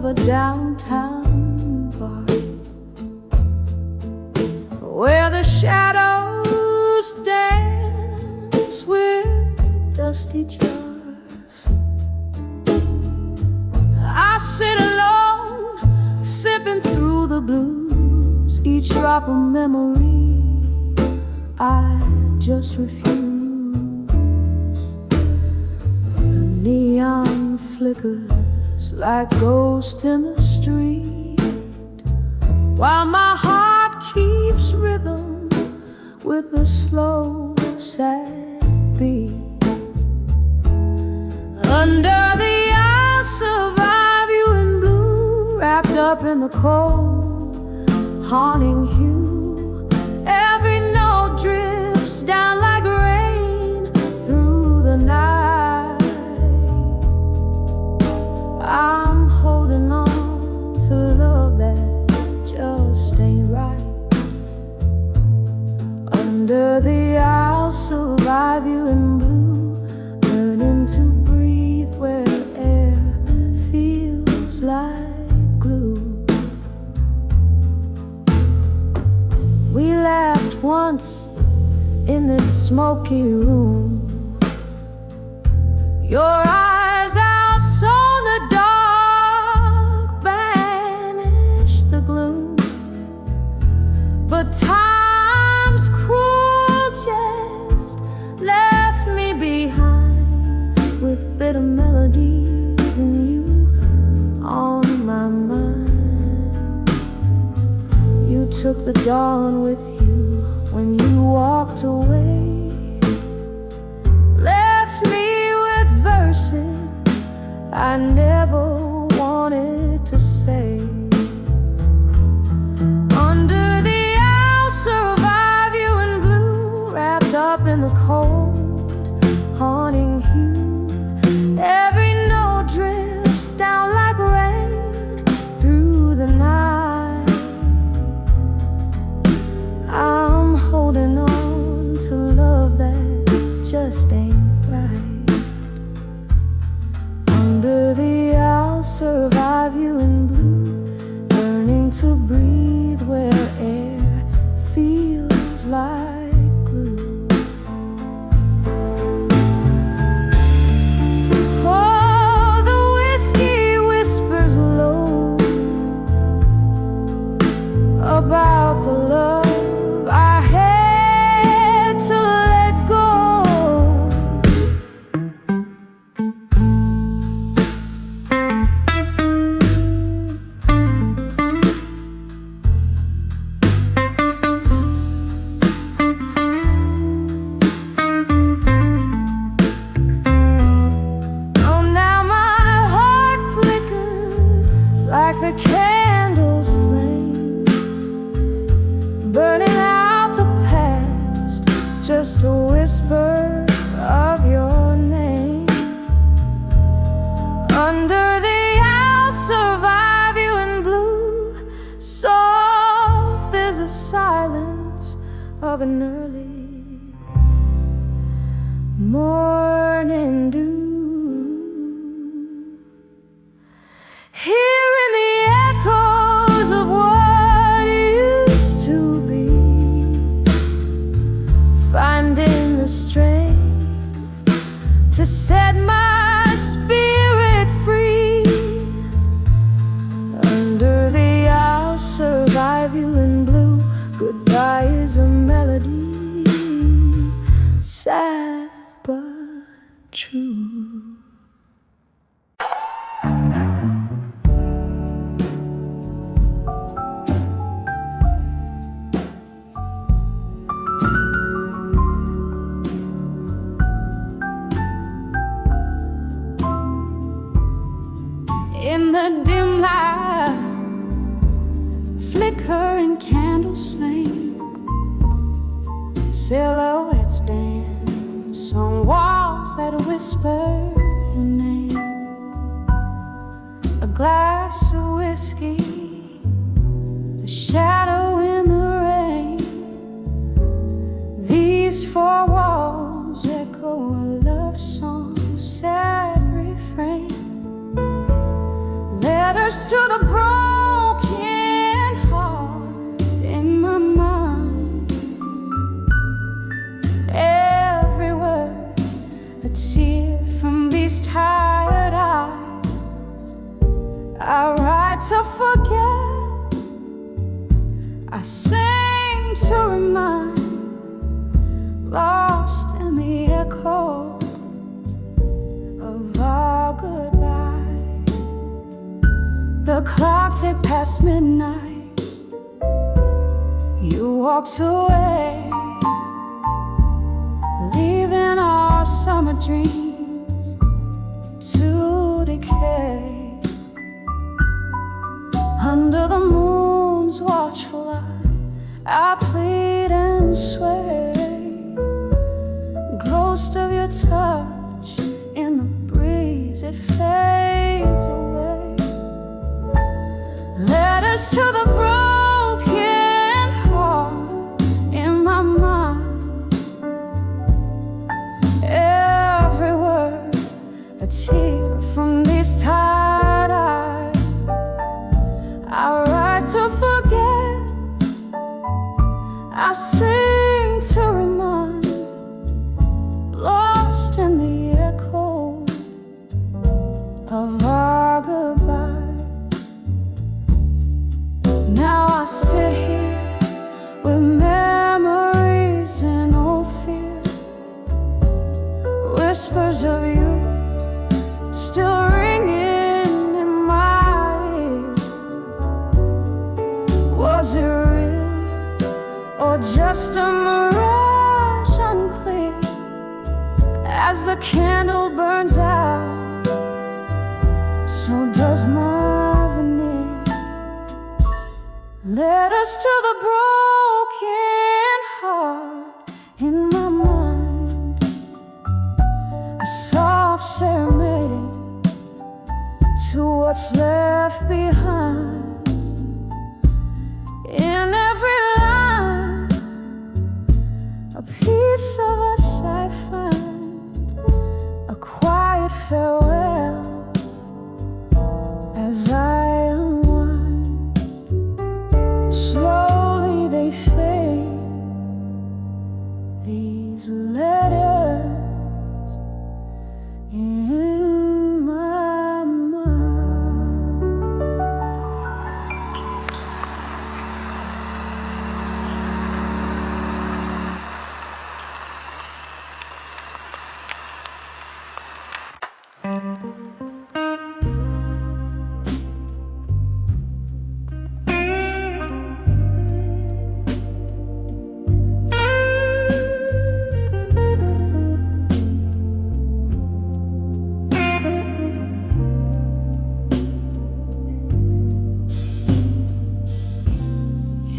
a downtown bar where the shadows dance with dusty jars. I sit alone, sipping through the blues, each drop of memory I just refuse. The neon flickers like ghosts in the street, while my heart keeps rhythm with a slow, sad beat. Under the I'll survive you in blue, wrapped up in the cold, haunting hue. Every note drips down like rain through the night. I'm holding on to love that just ain't right. Under the I'll survive you in blue, learning to breathe where air feels like glue. We laughed once in this smoky room. Your eyes out saw the dark, banished the gloom. But time's cruel jest left me behind with bitter melodies and you on my mind. You took the dawn with you when you walked away, left me with verses I never wanted to say. Under the I'll survive you in blue, wrapped up in the cold, haunting hue. Every note drips down like rain through the night. I'm holding on to love that just ain't right. Under the I'll survive you in blue, learning to breathe where air feels like glue. Oh, the whiskey whispers low about the love I had to let go. Oh, now my heart flickers like the candle's flame, burning out the past, just a whisper of your name. Under the I'll survive you in blue, soft there's a silence of an early morning dew. Hearing the echoes of what used to be, finding the strength to set my spirit free. Under the I'll survive you in blue, goodbye is a melody, sad but true. In the dim light, flickering candles flame, silhouettes dance on walls that whisper your name. A glass of whiskey, a shadow in the rain. These four walls echo a love song, sad refrain. Letters to I sing to remind, lost in the echoes of our goodbye. The clock ticked past midnight, you walked away, leaving our summer dreams to decay. Under the moon's watchful eye, I plead and sway, ghost of your touch in the breeze, it fades away. Letters to the broken heart in my mind, every word a tear from these tired eyes. I write to forget, I sing to remind, lost in the echo of our goodbye. Now I sit here with memories and old fear, whispers of you still ringing in my ear. Was it real or just a mirage unclear? As the candle burns out, so does my veneer. Letters to the broken heart in my mind, a soft serenading to what's left behind. In every line, a piece of us I find, a quiet farewell as I unwind. Slowly they fade, these letters in my mind.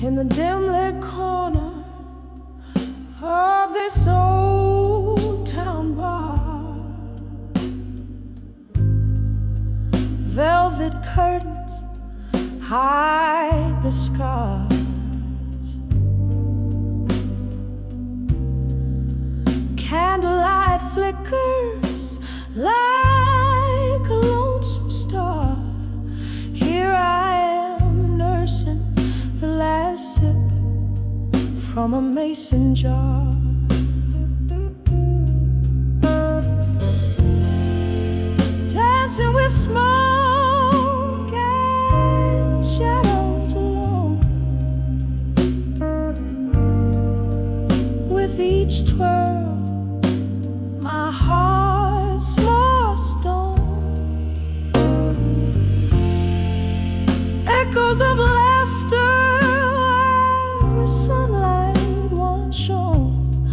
In the dim-lit corner of this old town bar, velvet curtains hide the scars. Candlelight flickers like a lonesome star. Here I am nursing the last sip from a mason jar. Dancing with smoke and shadows alone. With each twirl, my heart's more stone. Echoes of laughter where the sunlight once shone.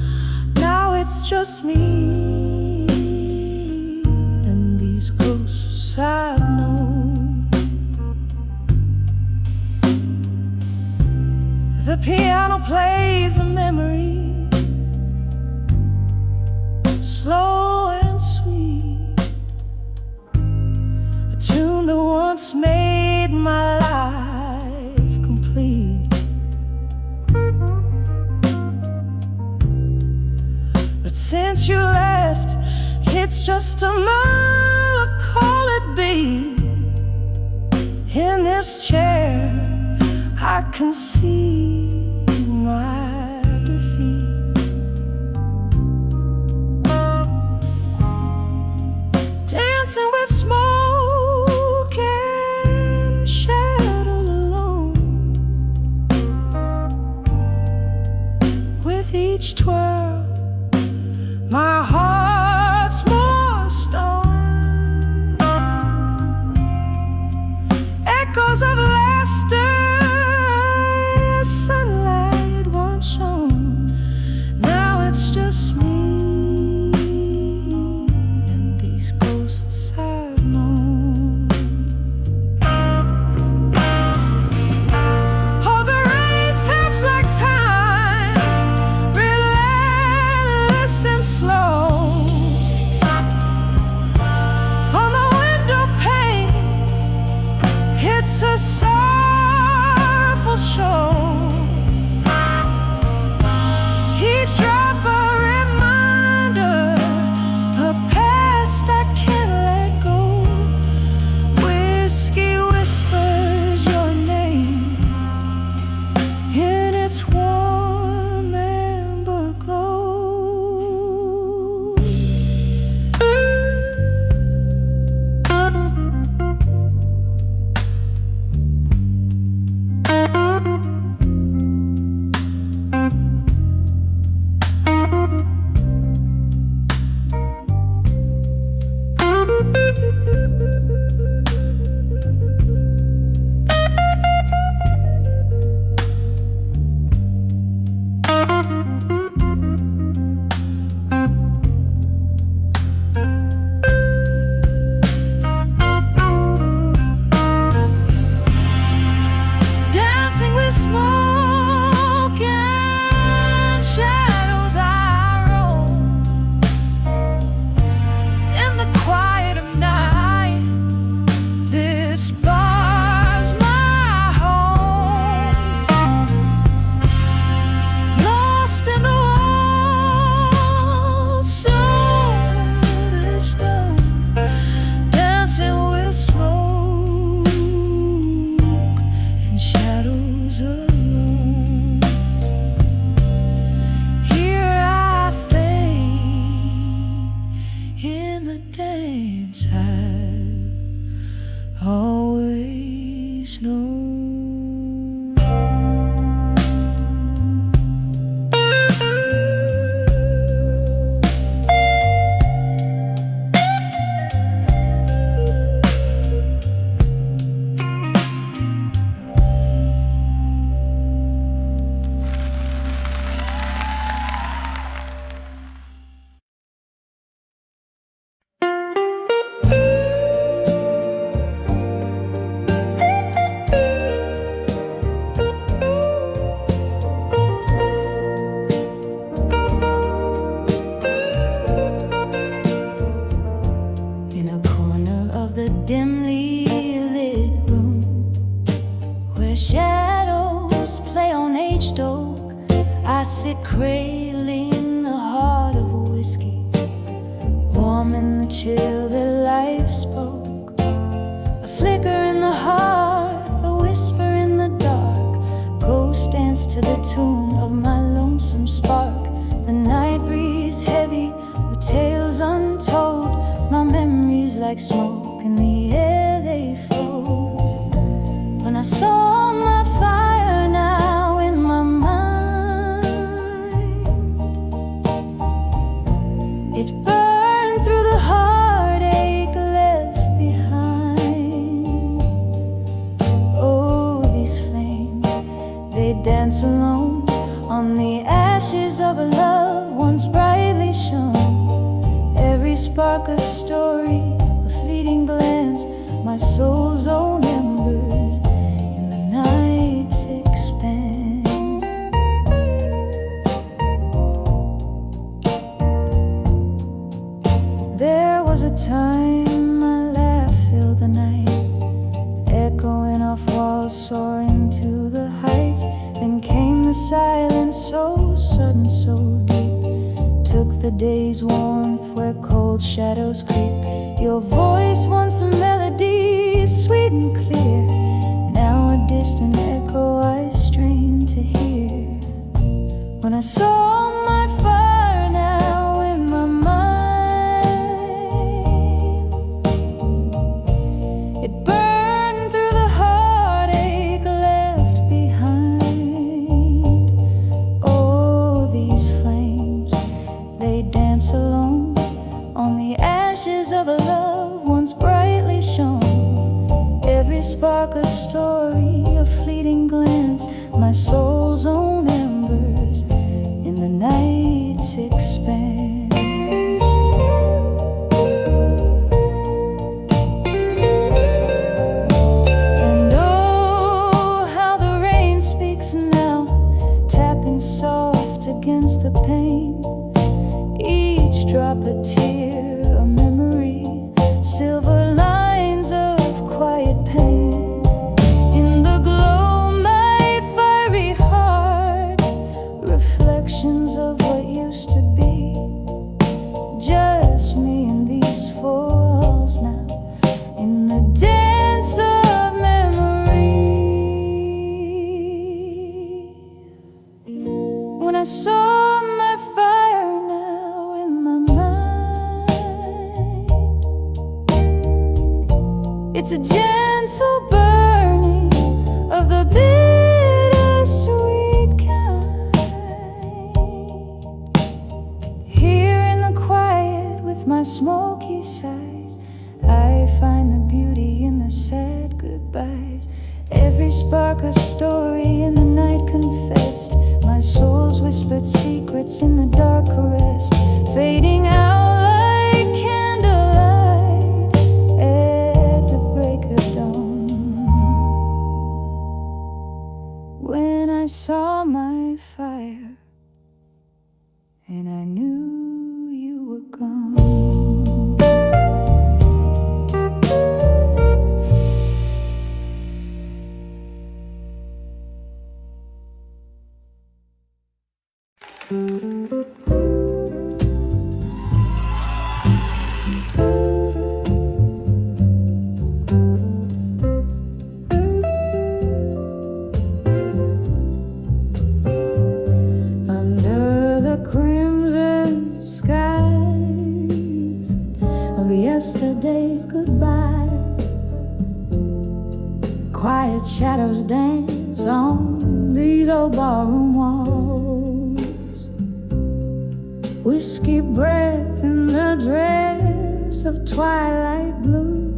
Now it's just me and these ghosts I've known. The piano plays a memory, slow and sweet, a tune that once made my life complete. But since you left, it's just a miracle, call it be. In this chair, I can see my defeat. Dancing with smoke and shadow alone. twirl, my heart's more stone. Echoes of laughter, sunlight once shone. Now it's just me and these ghosts I've known. Oh, the rain taps like time, relentless and slow. On the window pane, it's a sorrowful show. Each drop a reminder, a past I can't let go. Whiskey whispers your name in its warm amber glow. Dancing with smoke and shadows, I roam in the quiet of night. This bar's my home, lost in the walls, so the stone, dancing with smoke and shadows alone. Here I fade in the dance I've always known. In a corner of the dimly lit room, where shadows play on aged oak, I sit cradling the heart of a whiskey, warm in the chill that life spoke. A flicker in the hearth, a whisper in the dark, ghost dance to the tune of my lonesome spark. The night breeze heavy with tales untold, my memories like smoke in the air they float. When I saw my fire now in my mind, it burned through the heartache left behind. Oh, these flames, they dance alone on the ashes of a love once brightly shone. Every spark a story, a fleeting glance, my soul's own embers in the night's expanse. There was a time my laugh filled the night, echoing off walls, soaring to the heights. Then came the silence, so sudden, so deep, took the day's warmth where cold shadows creep. Your voice once a melody, sweet and clear, now a distant echo I strain to hear. When I saw my fire now in my mind, it burned through the heartache left behind. Oh, these flames, my soul's own embers in the night's expanse. And oh, how the rain speaks now, tapping soft against the pane. Each drop a tear, a memory, silver lines of quiet pain. In the glow, my fiery heart, reflections of what used to be. Just me and these four walls now, in the dance of memory. When I saw my fire now in my mind, it's a gentle burning of the bittersweet kind. Here in the quiet with my smoky sighs, I find the beauty in the sad goodbyes. Every spark a story in the night confessed, my soul's whispered secrets in the dark caressed, fading out like candlelight at the break of dawn. When I saw my fire and I knew you were gone. Under the crimson skies of yesterday's goodbye, quiet shadows dance on these old barroom walls. Whiskey breath in the dress of twilight blue.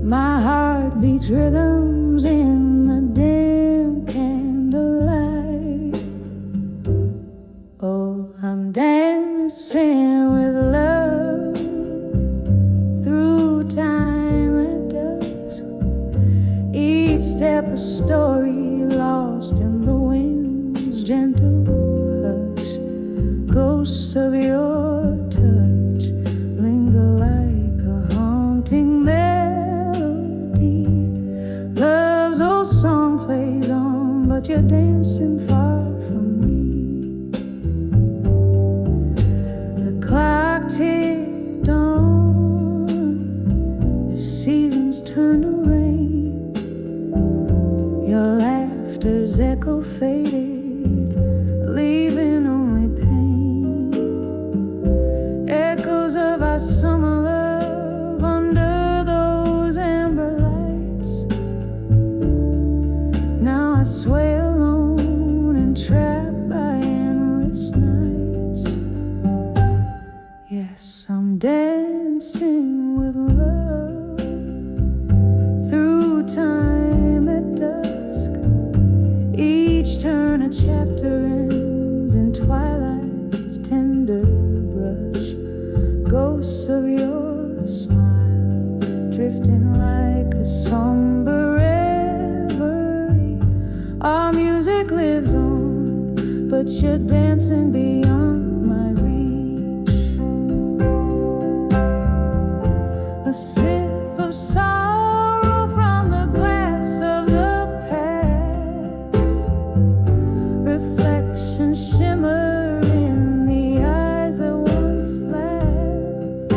My heart beats rhythms in the dim candlelight. Oh, I'm dancing with love through time at dusk. Each step a story lost in the wind's gentle hush. Ghosts of your touch linger like a haunting melody. Love's old song plays on, but you're dancing far from me. The clock ticked on, the seasons turn to rain. Your laughter's echo faded, leaving only pain. Echoes of our summer love under those amber lights. Now I sway alone and trapped by endless nights. Yes, I'm dancing with love through time at dusk. Each turn a chapter ends in twilight's tender brush. Ghosts of your smile drifting like a somber reverie. Our music lives on, but you're dancing beyond my reach. A sip of sorrow from the glass of the past. Reflections shimmer in the eyes that once laughed.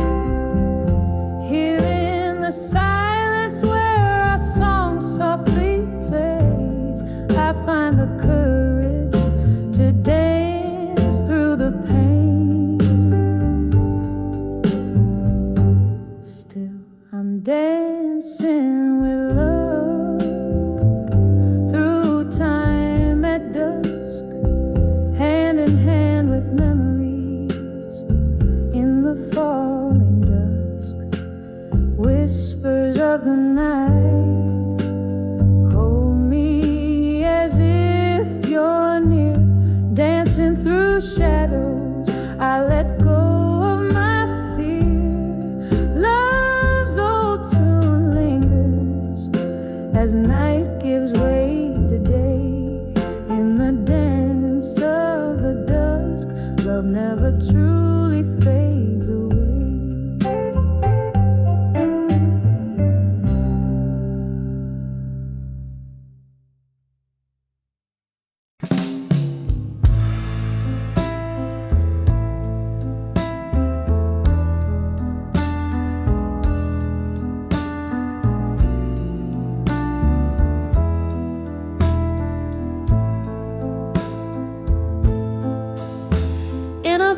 Here in the silence where our song softly plays, I find the courage to dance through the past.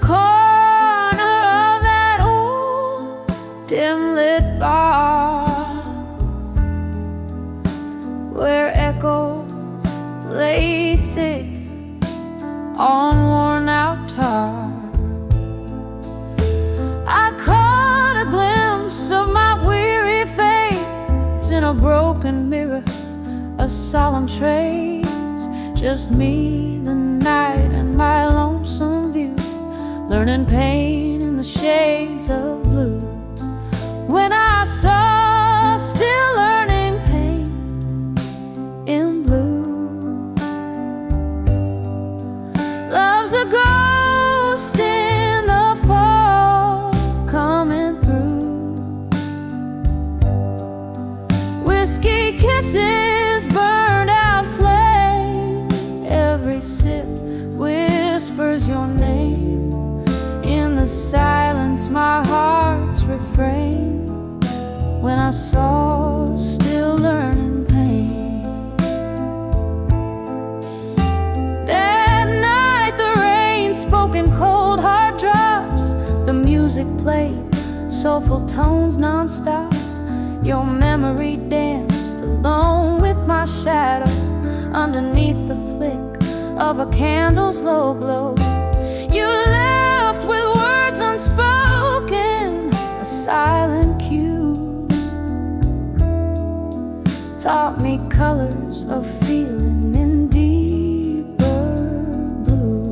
corner of that old dim-lit bar, where echoes lay thick on worn-out tar. I caught a glimpse of my weary face in a broken mirror, a solemn trace, just me, the night, and my lonesome view, learning pain in the shades of blue. When I saw still learning pain in blue. Love's a ghost in the fall coming through. Whiskey kisses, burned out flame, every sip whispers your name. In the silence my heart's refrain, when I saw still learning pain. That night the rain spoke in cold hard drops, the music played soulful tones non-stop. Your memory danced alone with my shadow underneath the flick of a candle's low glow. You left with words unspoken, a silent cue, taught me colors of feeling in deeper blue.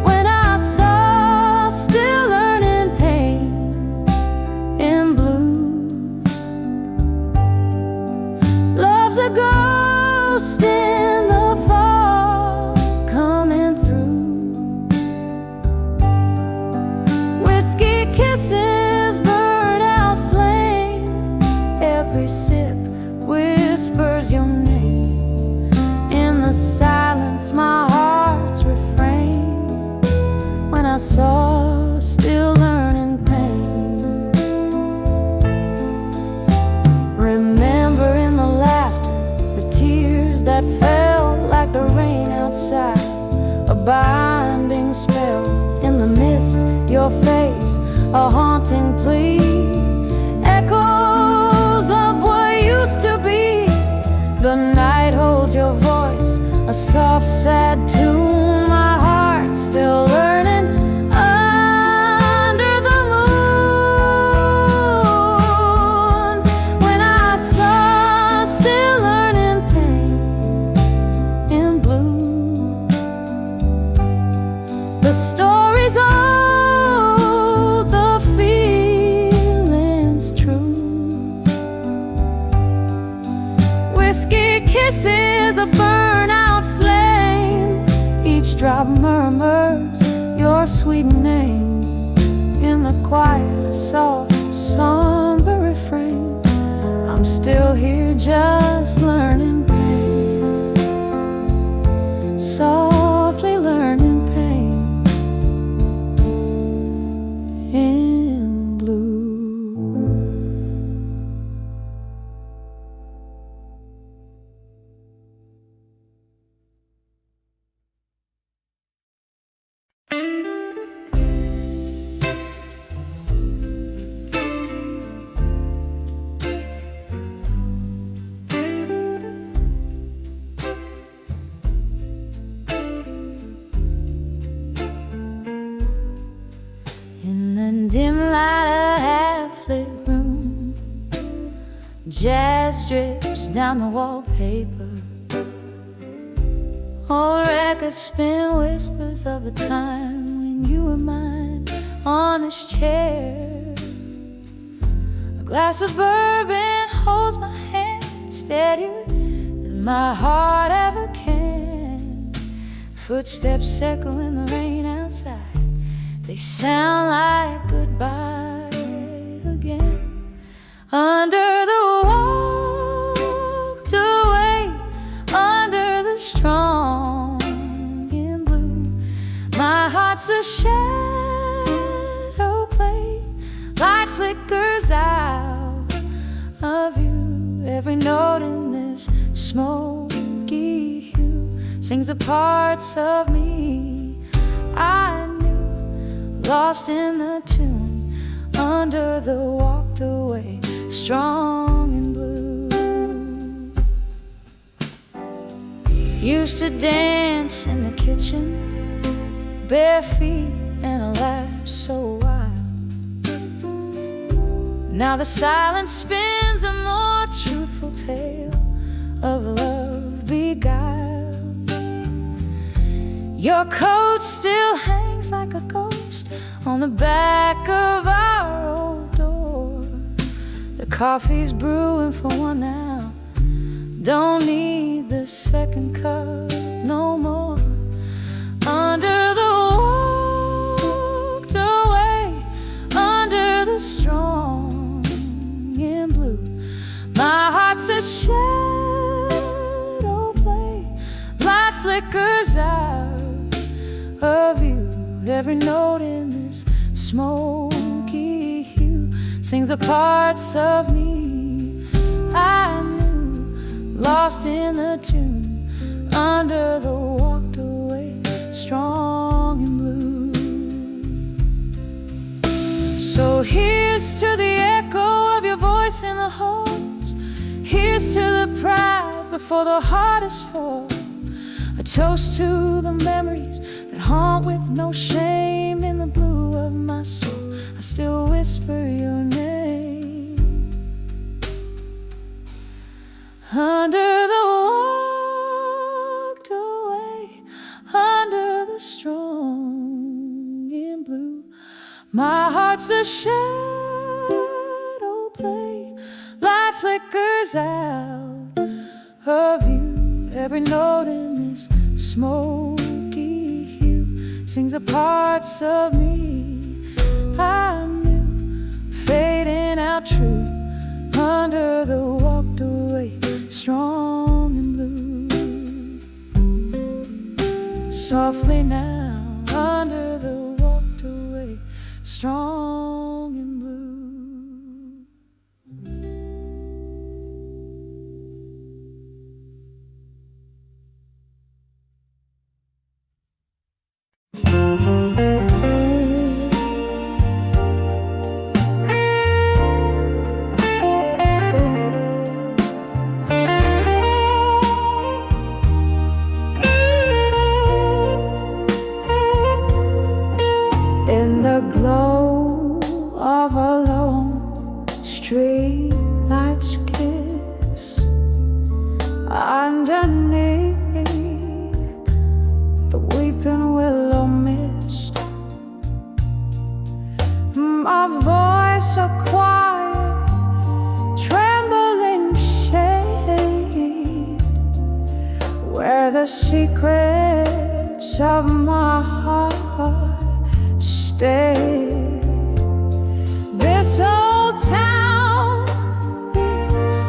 When I saw still learning pain in blue. Love's a ghost in the fall coming through. Whiskey kisses, burned out flame, every sip whispers your name. In the silence my heart's refrain, when I saw still learning pain. Remembering the laughter, the tears that fell like the rain outside, a binding spell in the mist, your face, a haunting plea, echoes of what used to be. The night holds your voice, a soft sad tune, my heart still learning under the moon. When I saw still learning pain in blue. The story's old, the feeling's true. Whiskey kisses, a burnout flame, each drop murmurs your sweet name. In the quiet, a soft, somber refrain, I'm still here just learning pain, softly learning pain in blue. In the dim light of half-lit room, jazz drips down the wallpaper. Old records spin whispers of a time when you were mine on this chair. A glass of bourbon holds my hand steadier than my heart ever can. Footsteps echo in the rain outside, they sound like goodbye again. Under the walked away, under the strong in blue, my heart's a shadow play, light flickers out of you. Every note in this smoky hue sings the parts of me I knew, lost in the tune, under the walked away, strong and blue. Used to dance in the kitchen, bare feet and a laugh so wild. Now the silence spins a more truthful tale of love beguiled. Your coat still hangs like a ghost on the back of our old door. The coffee's brewing for one now, don't need the second cup no more. Under the walked away, under the strong and blue, my heart's a shadow play, light flickers out of you. Every note in this smoky hue sings the parts of me I knew, lost in the tune, under the walked away, strong and blue. So here's to the echo of your voice in the halls, here's to the pride before the hardest fall. A toast to the memories that haunt with no shame. In the blue of my soul, I still whisper your name. Under the walked away, under the strong and blue, my heart's a shadow play, light flickers out of you. Every note in this smoky hue sings the parts of me I knew, fading out true, under the walked away, strong and blue. Softly now, under the walked away, strong and blue. In the glow of a lone street light's kiss, underneath the weeping willow mist, my voice a quiet, trembling shade, where the secrets of my heart stay. This old town, these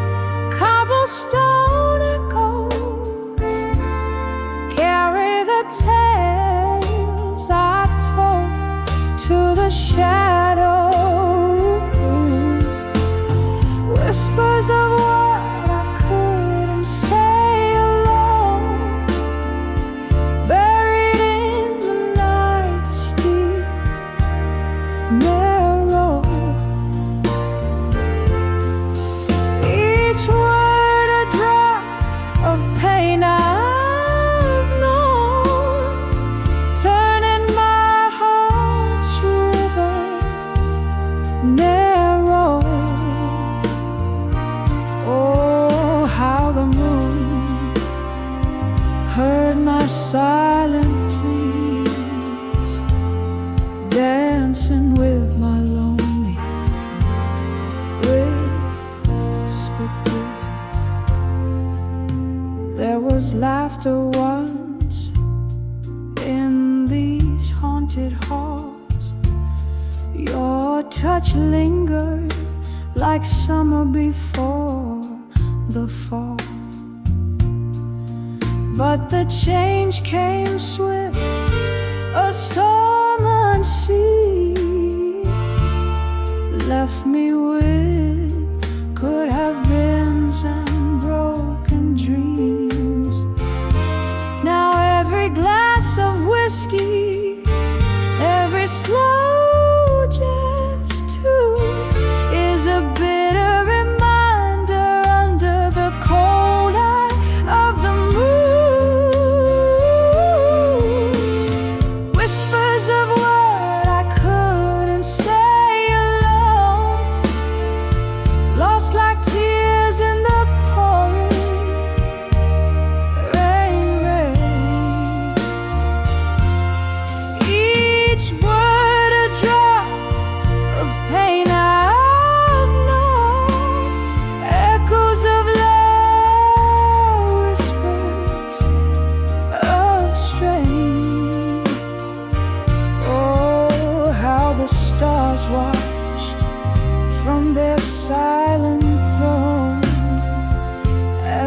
cobblestone echoes carry the tales I told to the shadow, whispers of what I couldn't say alone, buried in the night's deep narrow. Each word a drop of pain I've known, turning my heart's river narrow. Oh, how the moon heard my silent pleas, dancing with my lonely whispered blue. There was laughter once in these haunted halls. Your touch lingered like summer before the fall. But the change came swift, a storm unseen, left me with could have been some broken dreams. Now every glass of whiskey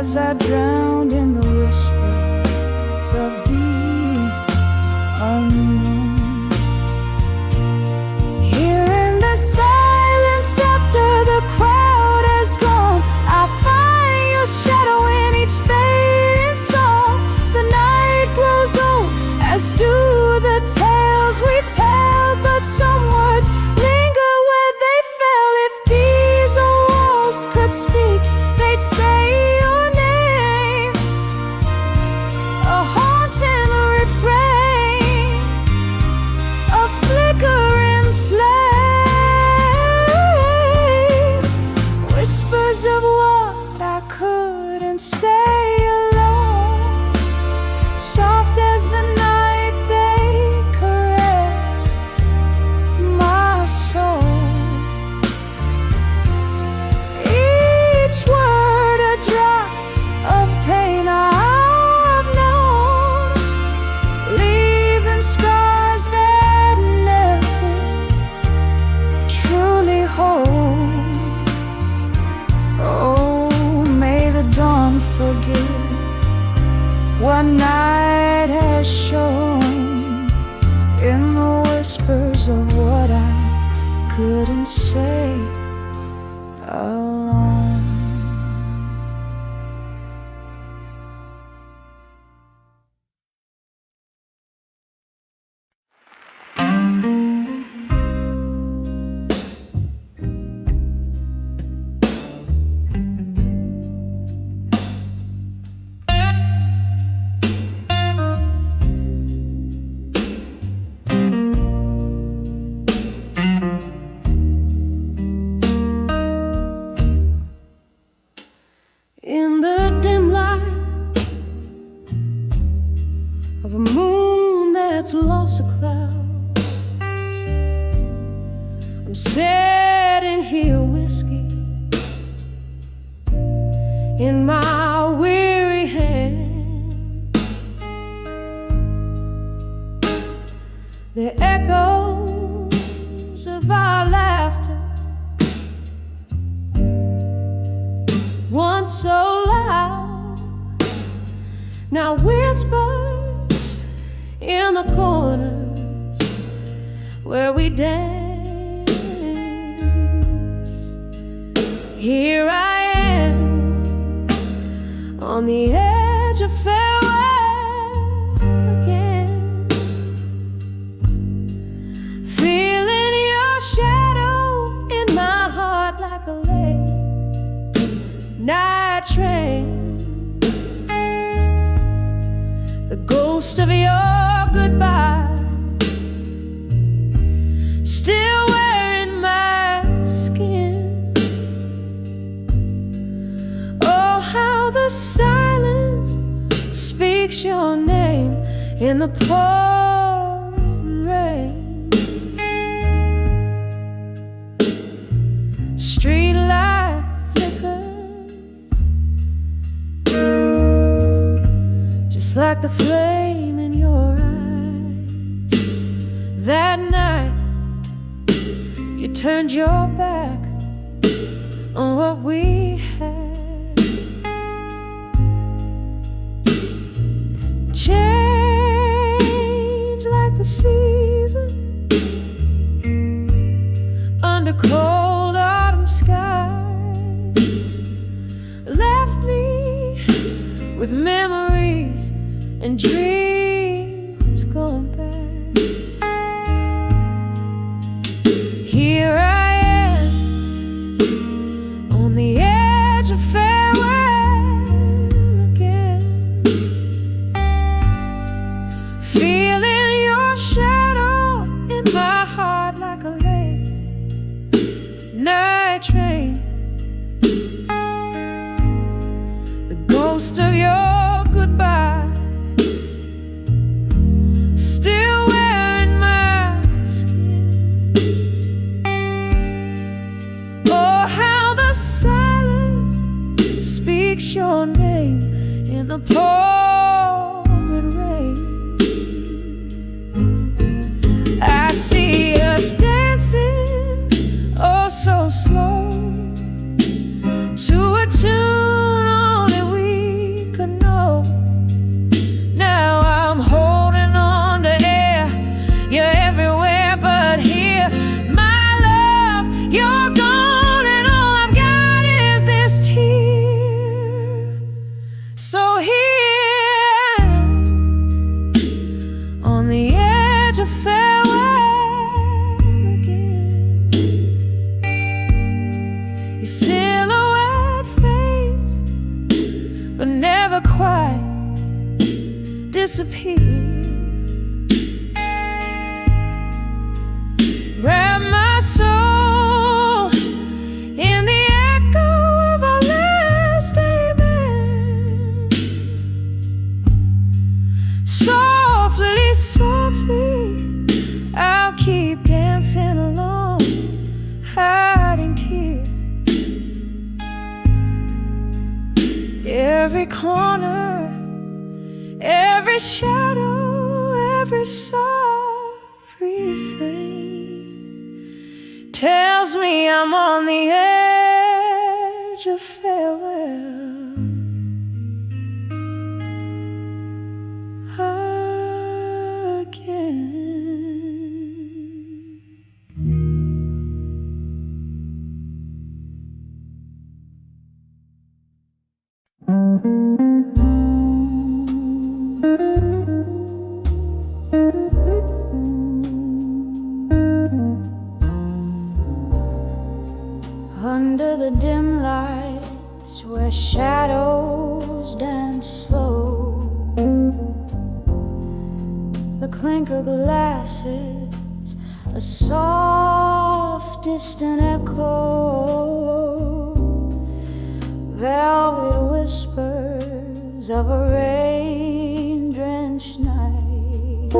as I drowned in the whispers of the unknown. Here in the silence after the crowd has gone, I find your shadow in each fading song. The night grows old, as do the tales we tell, but some words linger where they fell. If these old walls could speak, they'd say your name, a haunting refrain, a flickering flame, whispers of what I couldn't say alone, soft as the night they caress my soul. Each word a drop of pain I've known, leaving scars that never truly hold. Oh, may the dawn forgive what night has shown, in the whispers of what I couldn't say alone. In the dim light of a moon that's lost the clouds, I'm sitting here, whiskey in my weary hand. The echoes of our laughter, once so loud, now whispers in the corners where we dance. Here I am on the edge of farewell again, feeling your shadow in my heart like a lake night train, the ghost of your goodbye still wearing my skin. Oh, how the silence speaks your name in the pouring rain. Street light flickers, just like the flame in your eyes. That night you turned your back on what we had. Change like the season under cold autumn skies, left me with memories and dreams gone bad. Here I am on the edge of farewell again, feeling your shadow in my heart like a late night train, the ghost of your goodbye still wearing my skin. Oh, how the silence speaks your name in the pouring rain. I see us dancing, oh so slow, to a tune only we So here I am, on the edge of farewell again. Your silhouette fades, but never quite disappears. Wrap my soul in the echo of our last amen. Softly, softly, I'll keep dancing along, hiding tears. Every corner, every shadow, every soft refrain tells me I'm on the edge of farewell again. Under the dim lights where shadows dance slow, the clink of glasses, a soft distant echo, velvet whispers of a rain-drenched night.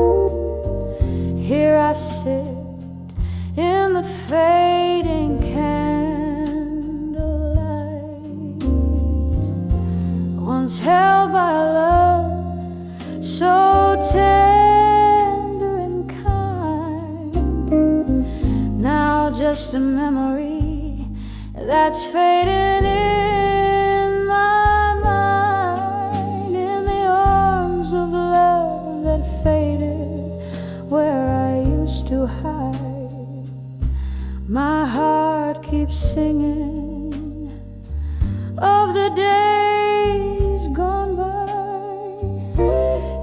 Here I sit in the fading candlelight, once held by love so tender and kind, now just a memory that's fading in my mind, in the arms of love that faded where I used to hide. My heart keeps singing of the days gone by.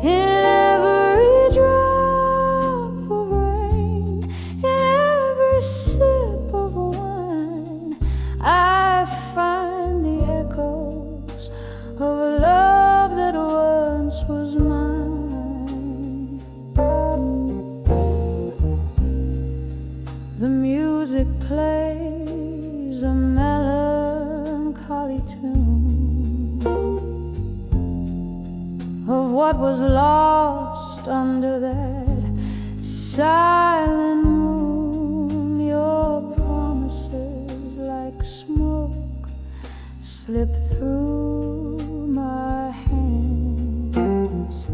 In every drop of rain, in every sip of wine, I find the echoes of a love that once was mine. The music plays a melancholy tune of what was lost under that silent moon. Your promises like smoke slip through my hands,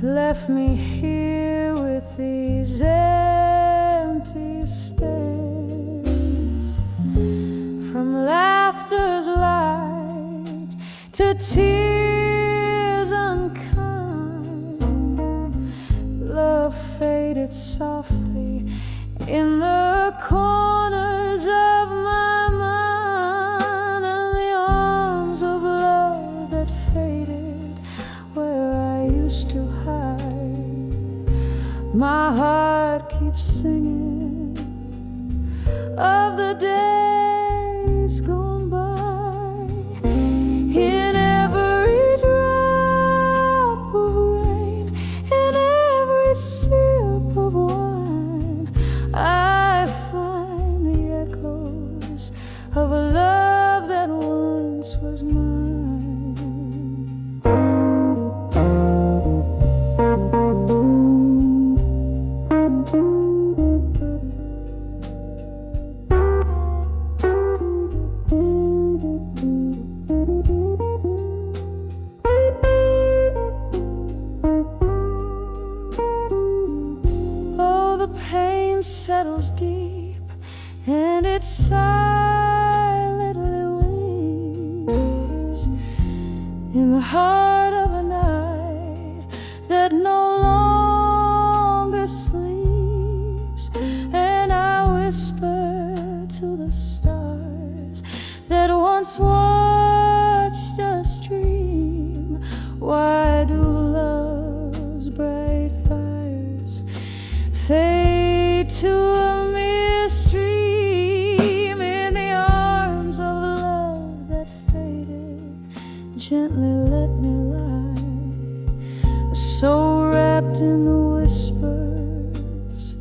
left me here with these empty stares, from laughter's light to tears unkind. Love faded softly in the corners of my mind, and the arms of love that faded where I used to hide. My heart keeps singing of the days gone by. In every drop of rain, in every sip of wine, I find the echoes of a love that once was mine. Settles deep and it silently weeps in the heart of a night that no longer sleeps. And I whisper to the stars that once watched us gently let me lie, so wrapped in the whispers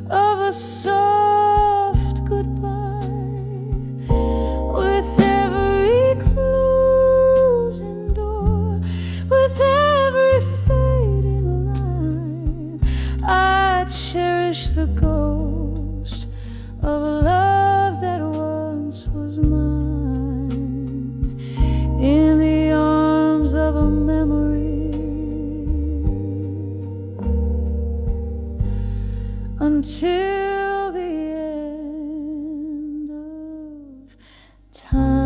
of a soft goodbye. With every closing door, with every fading line, I cherish the ghost of a love that once was mine, in the arms of a memory, until the end of time.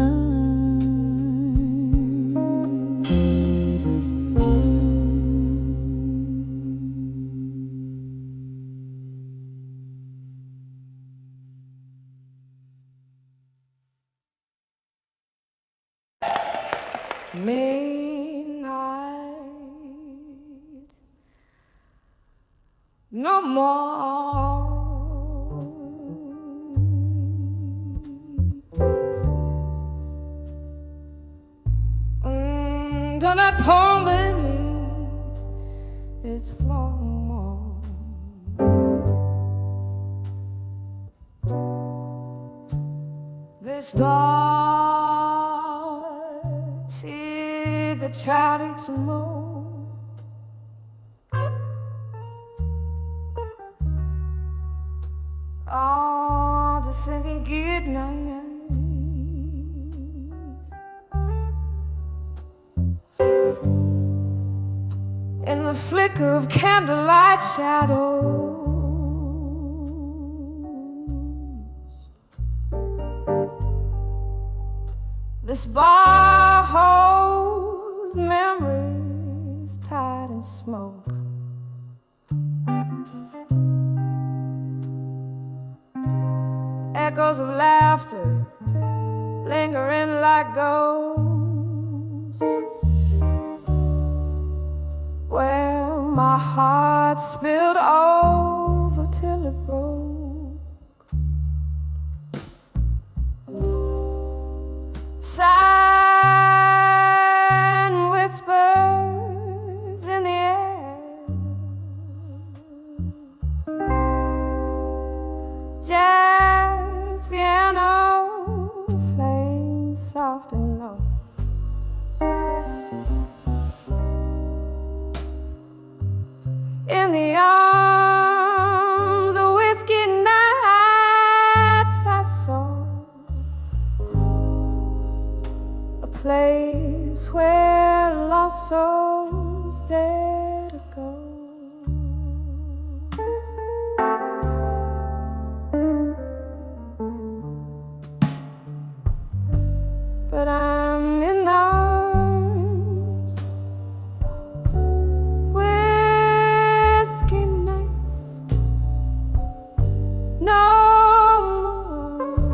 Midnight, no more. Under that pumping its floor. This dark, see the childish smoke. Oh, the sinking good night. In the flicker of candlelight shadows, this bar holds memories tied in smoke. Echoes of laughter lingering like ghosts, where my heart spilled over till it broke. Silent whispers in the air, jazz piano playing soft and low. In the arms of whiskey nights, I saw a place where lost souls dare to go. But I'm in the arms, whiskey nights, no more.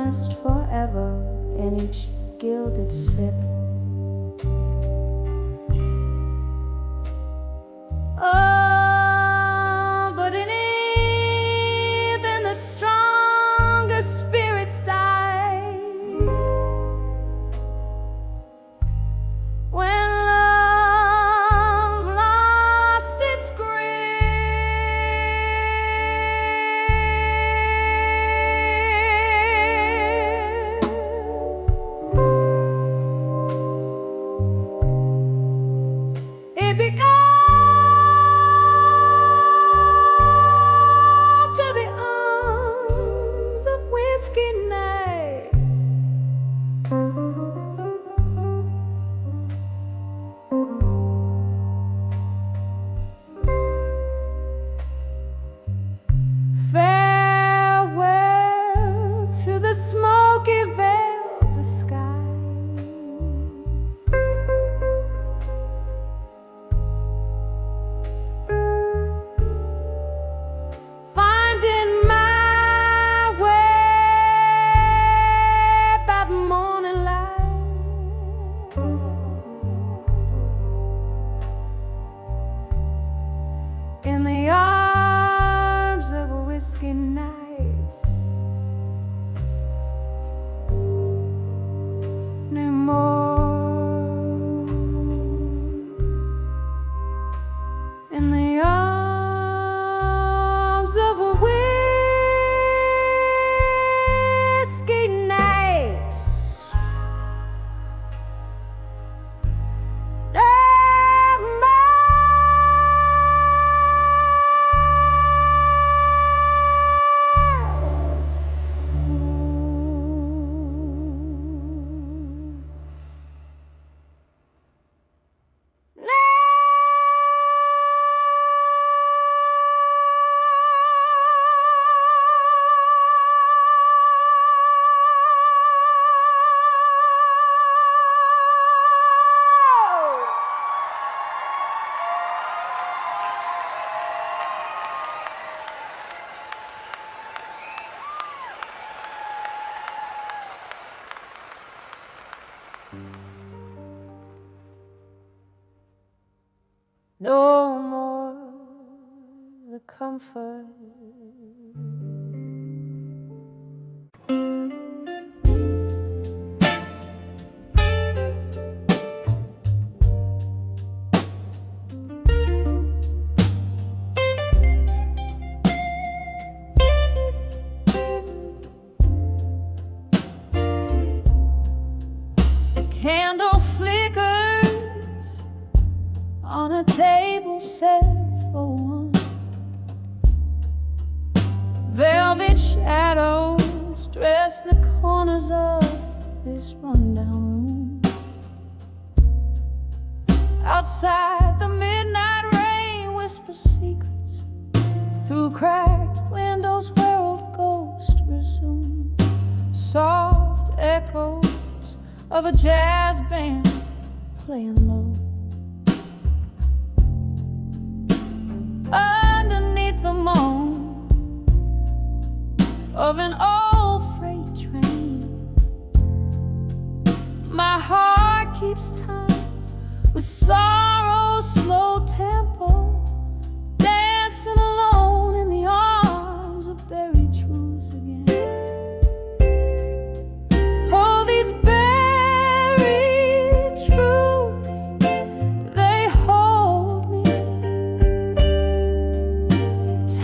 last forever in each gilded sip. Oh, but in even the strongest spirits die when love lost its grip. It becomes farewell to the smoky veil of the sky. Finding my way by the morning light, in the arms of whiskey nights. No more in the arms of a whiskey nights. No no more the comfort. Candle flickers on a table set for one. Velvet shadows dress the corners of this rundown room. Outside, the midnight rain whispers secrets through cracked windows where old ghosts resume. Soft echoes of a jazz band playing low. Underneath the moan of an old freight train, my heart keeps time with sorrow's slow tempo, dancing alone in the arms of buried truths again. Oh, these buried truths, they hold me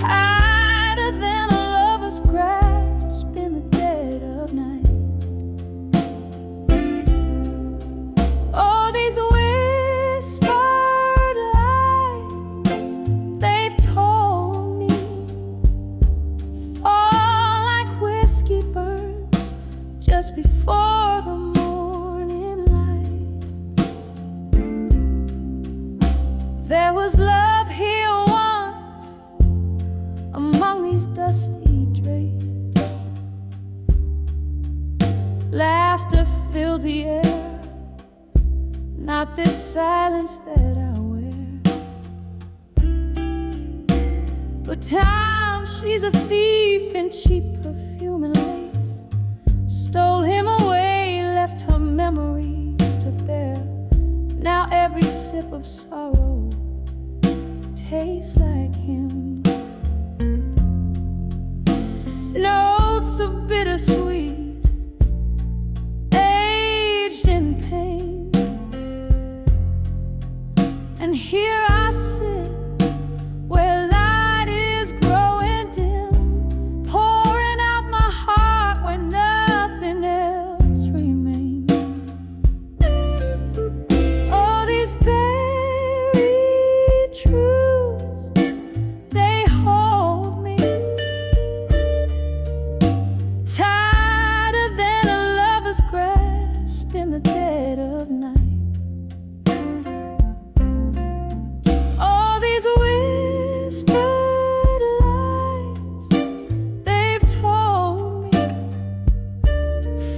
tighter than a lover's grasp in the dead of night. Oh, these whispered lies, they've told me, fall like whiskey burns just before the morning light. There was love here once among these dusty drapes. Laughter filled the air, not this silence that I wear. But time, she's a thief in cheap perfume and lace, sip of sorrow tastes like him. Notes of bittersweet, aged in pain. And here I sit where light is growing dim, pouring out my heart where nothing else remains. All these buried truths, they hold me tighter than a lover's grasp in the dead of night. All these whispered lies they've told me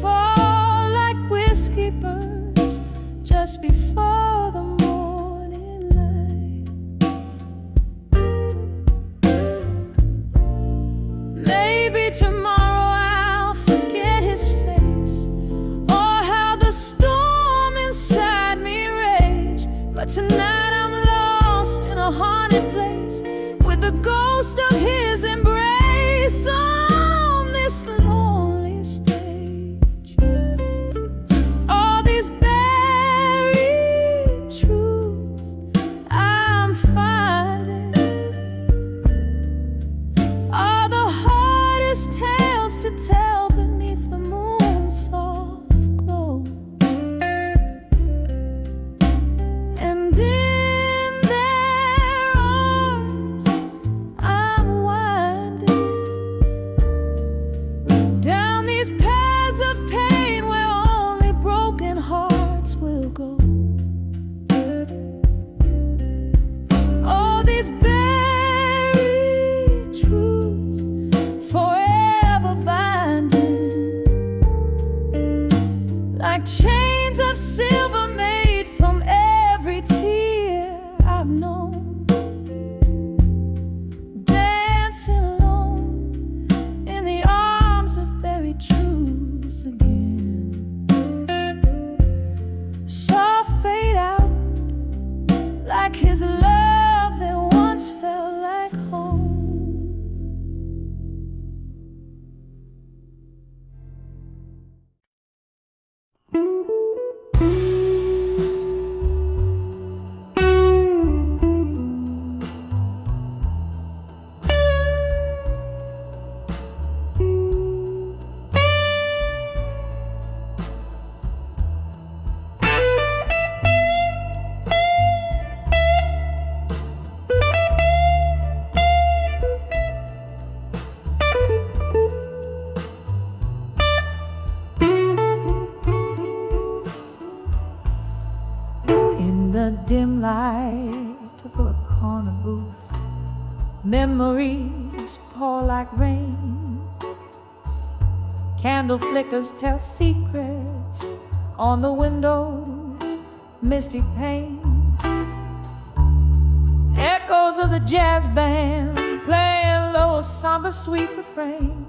fall like whiskey burns just before the morning light. Maybe tomorrow I'll forget his face, or how the storm inside me raged. But tonight I'm lost in a haunted place with the ghost of his embrace on this lonely stage. All these buried truths I'm finding are the hardest tales to tell beneath the moon's soft glow. And in their arms I'm winding down these paths of pain where only broken hearts will go. All these buried truths forever binding, like chains of silver made from every tear I've known, dancing alone in the arms of buried truths again. Soft fade out like his love that once felt like home. In the dim light of a corner booth, memories pour like rain. Candle flickers tell secrets on the window's misty pane. Echoes of the jazz band playing low, somber, sweet refrain.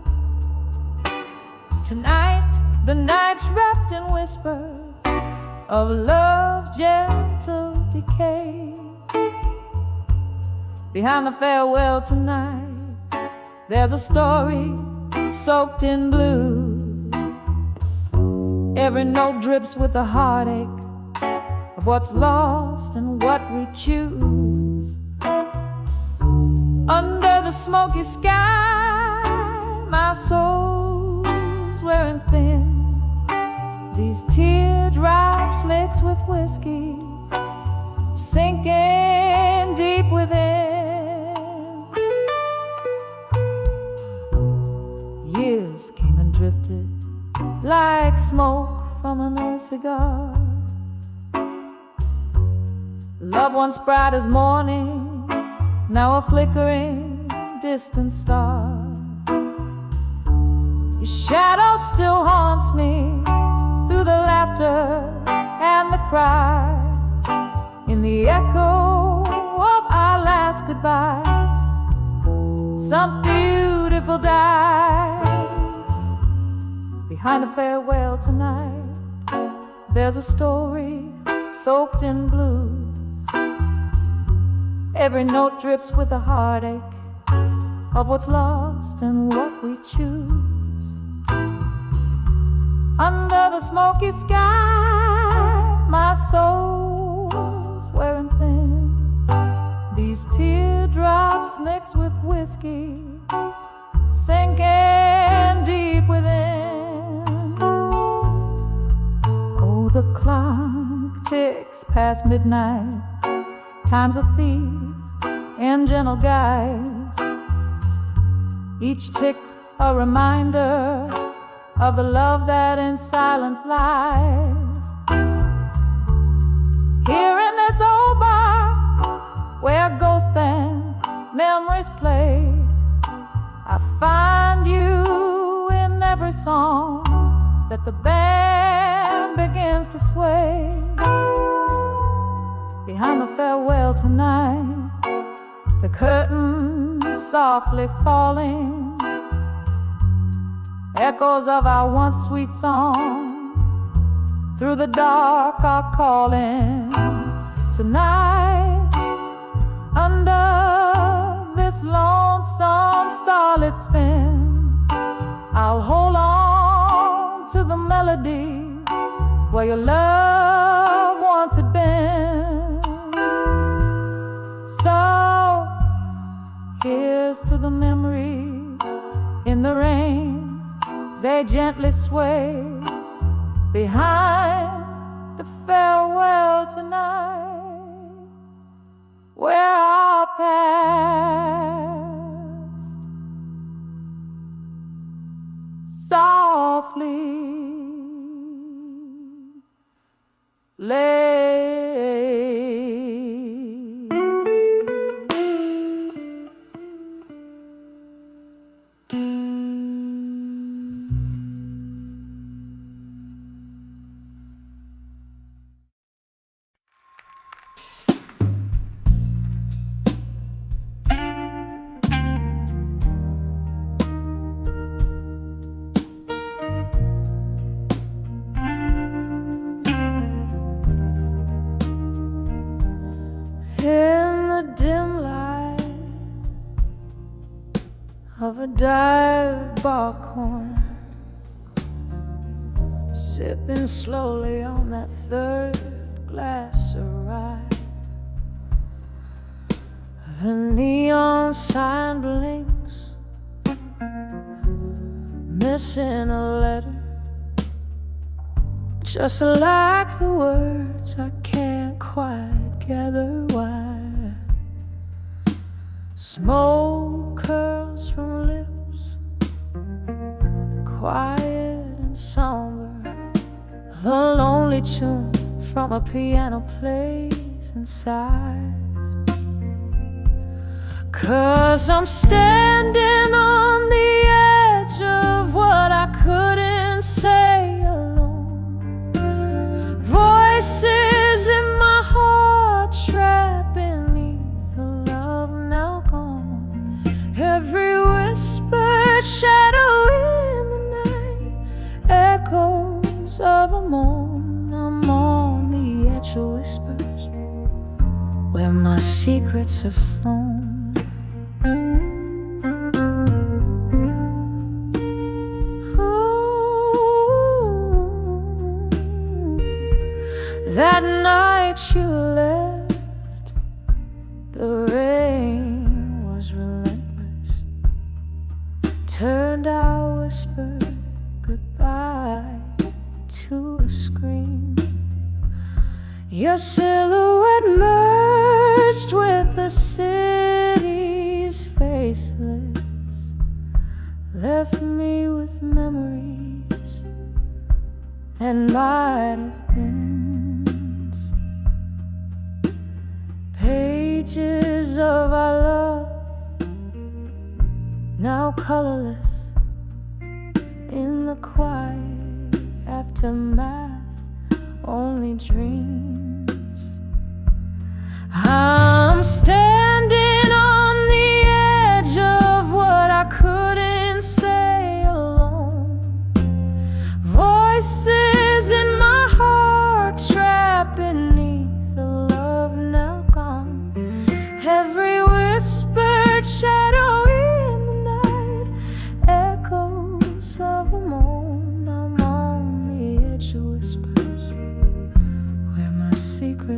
Tonight, the night's wrapped in whispers of love's gentle decay. Behind the farewell tonight, there's a story soaked in blues. Every note drips with the heartache of what's lost and what we choose. Under the smoky sky, my soul's wearing thin. These teardrops mixed with whiskey, sinking deep within. Years came and drifted like smoke from an old cigar. Love once bright as morning, now a flickering distant star. Your shadow still haunts me through the laughter and the cries, in the echo of our last goodbye. Some beautiful dies behind the farewell tonight. There's a story soaked in blues. Every note drips with the heartache of what's lost and what we choose. Under the smoky sky, my soul's wearing thin. These teardrops mix with whiskey, sinking deep within. Oh, the clock ticks past midnight. Time's a thief in gentle guise. Each tick a reminder of the love that in silence lies. Here in this old bar where ghosts and memories play, I find you in every song that the band begins to sway. Behind the farewell tonight, the curtain softly falling, echoes of our once sweet song through the dark are calling. Tonight, under this lonesome starlit spin, I'll hold on to the melody where your love once had been. So here's to the memories in the rain, they gently sway behind the farewell tonight, where our past softly lay. In the dim light of a dive bar corner, sipping slowly on that third glass of rye, the neon sign blinks, missing a letter, just like the words I can't quite gather why. Smoke curls from lips, quiet and somber. The lonely tune from a piano plays inside. 'Cause I'm standing on the edge of what I couldn't say alone. Voices in my heart trapped beneath the love now gone. Every whispered shadow in the night, echoes of a moan. I'm on the edge of whispers where my secrets have flown. That night you left, the rain was relentless. Turned our whisper goodbye to a scream. Your silhouette merged with the city's faceless, left me with memories and might have been pages of our love, now colorless in the quiet aftermath, only dreams. I'm standing on the edge of what I couldn't say alone. Voices in my heart trapped beneath the love now gone. Every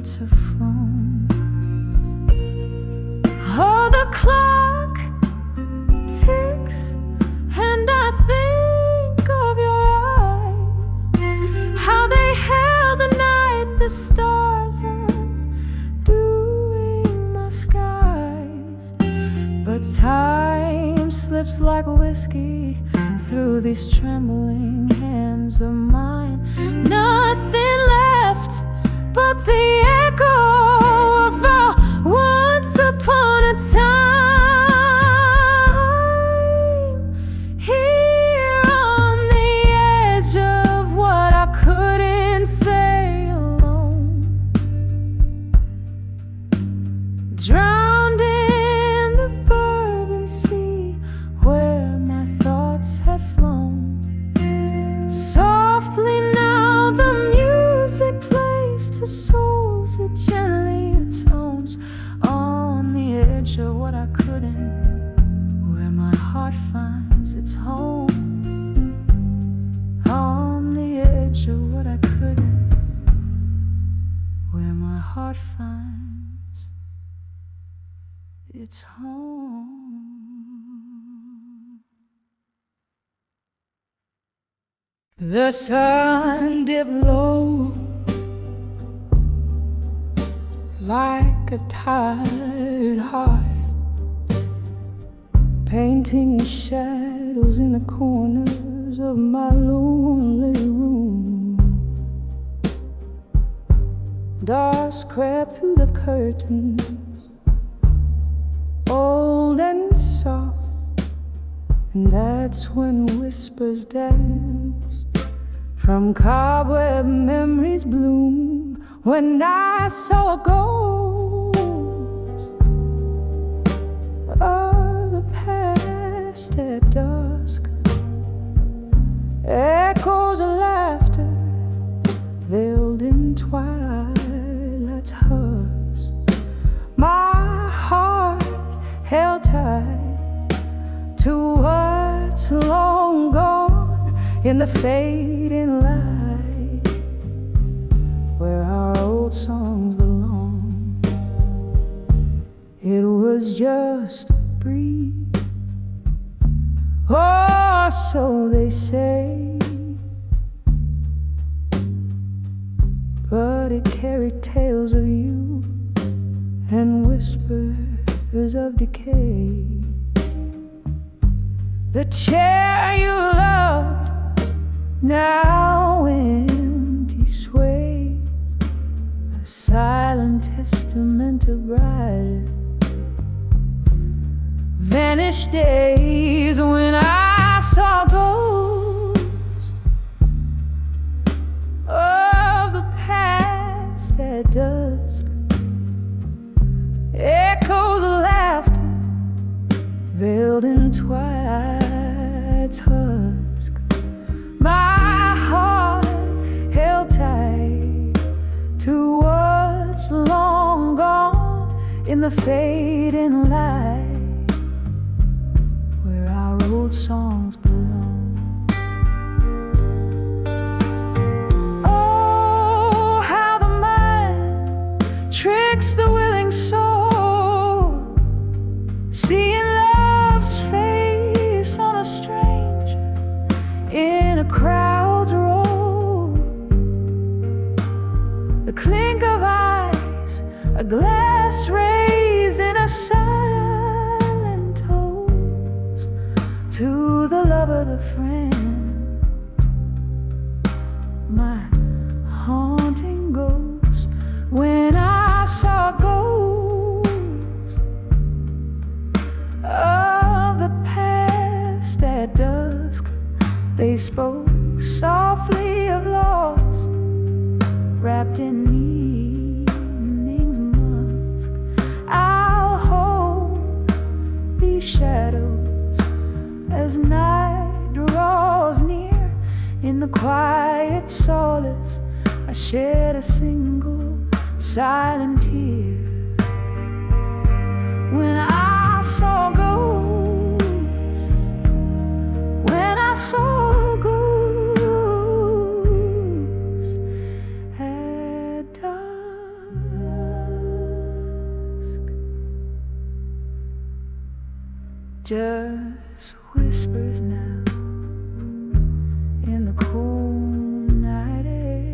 minutes have flown. Oh, the clock ticks, and I think of your eyes, how they held the night, the stars undoing my skies. But time slips like whiskey through these trembling hands of mine. Nothing left but the echo of our once upon a time. Here on the edge of what I couldn't say alone, drowned in the bourbon sea where my thoughts had flown. Softly now the music plays to souls it gently atones. On the edge of what I couldn't, where my heart finds its home. On the edge of what I couldn't, where my heart finds its home. The sun dipped low like a tired heart, painting shadows in the corners of my lonely room. Dusk crept through the curtains, old and soft, and that's when whispers danced from cobweb memories bloom. When I saw a ghost of the past at dusk, echoes of laughter veiled in twilight's husk. My heart held tight to what's long gone in the fading light, where our old songs belong. It was just a breeze, or so they say, but it carried tales of you and whispers of decay. The chair you loved now empty sways, a silent testament of brighter vanished days. When I saw ghosts of the past at dusk, echoes of laughter veiled in twilight's husk. My heart held tight to what's long gone in the fading light, where our old songs belong. Oh, how the mind tricks the willing soul, seeing love's face on a stranger in a crowd's row. The clink of eyes, a glass raised in a silent toast to the lover, the friend, my haunting ghost. When I saw ghosts of the past at dusk, they spoke softly of loss, wrapped in evening's musk. I'll hold these shadows as night draws near. In the quiet solace, I shed a single silent tear. When I saw ghosts, when I saw ghosts at dusk. just whispers now in the cool night air,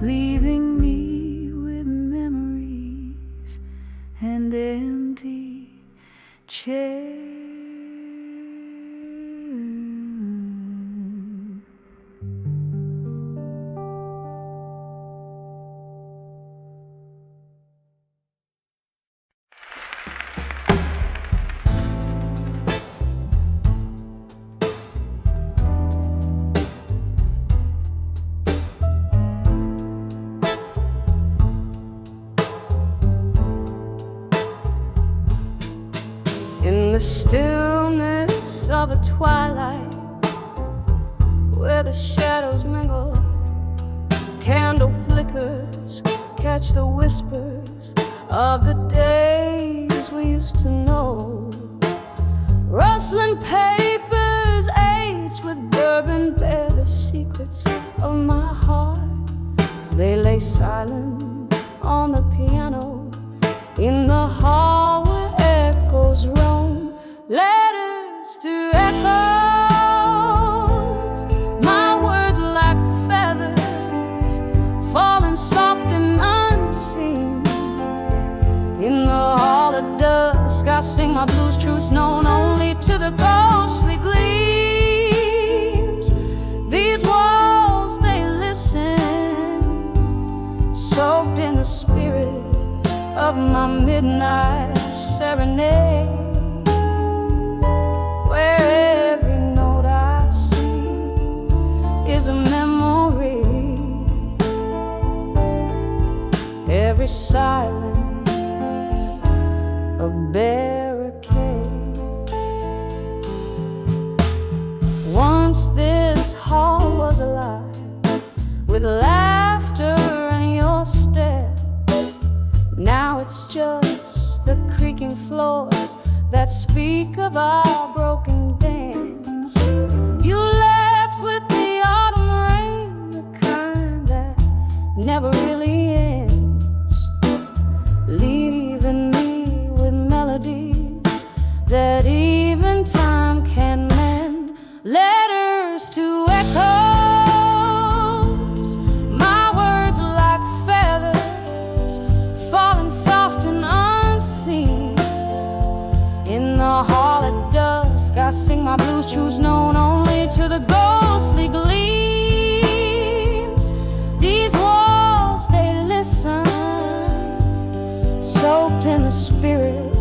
leaving me with memories and empty chairs. In the stillness of a twilight, where the shadows mingle, candle flickers catch the whispers of the days we used to know. Rustling papers aged with bourbon bear the secrets of my heart as they lay silent on the piano in the hall where echoes roam. Letters to echoes, my words like feathers falling soft and unseen. In the hall of dusk I sing my blues, truths known only to the ghostly gleams. These walls, they listen, soaked in the spirit of my midnight serenade, where every note I see is a memory, every silence a barricade. Once this hall was alive with laughter and your steps. Now it's just the creaking floors that speak of our broken dance. You left with the autumn rain, the kind that never really ends, leaving me with melodies that even time can mend. Letters to echoes, my words like feathers falling soft and unseen. In the hall at dusk I sing my blues, truths known only to the ghostly gleams. These walls, they listen, soaked in the spirit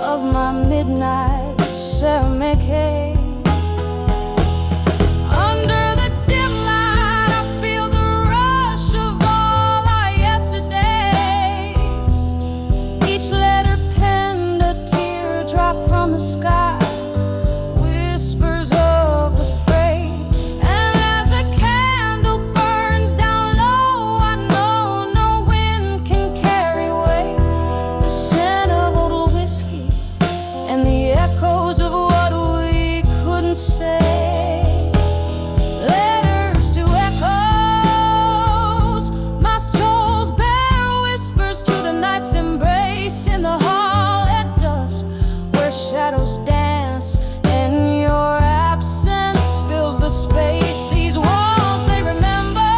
of my midnight serenade. From the sky, whispers of the fray, and as the candle burns down low, I know no wind can carry away the scent of old whiskey and the echoes of what we couldn't say. Letters to echoes, my soul's bare whispers to the night's embrace in the hall at dusk, where shadows dance and your absence fills the space. These walls, they remember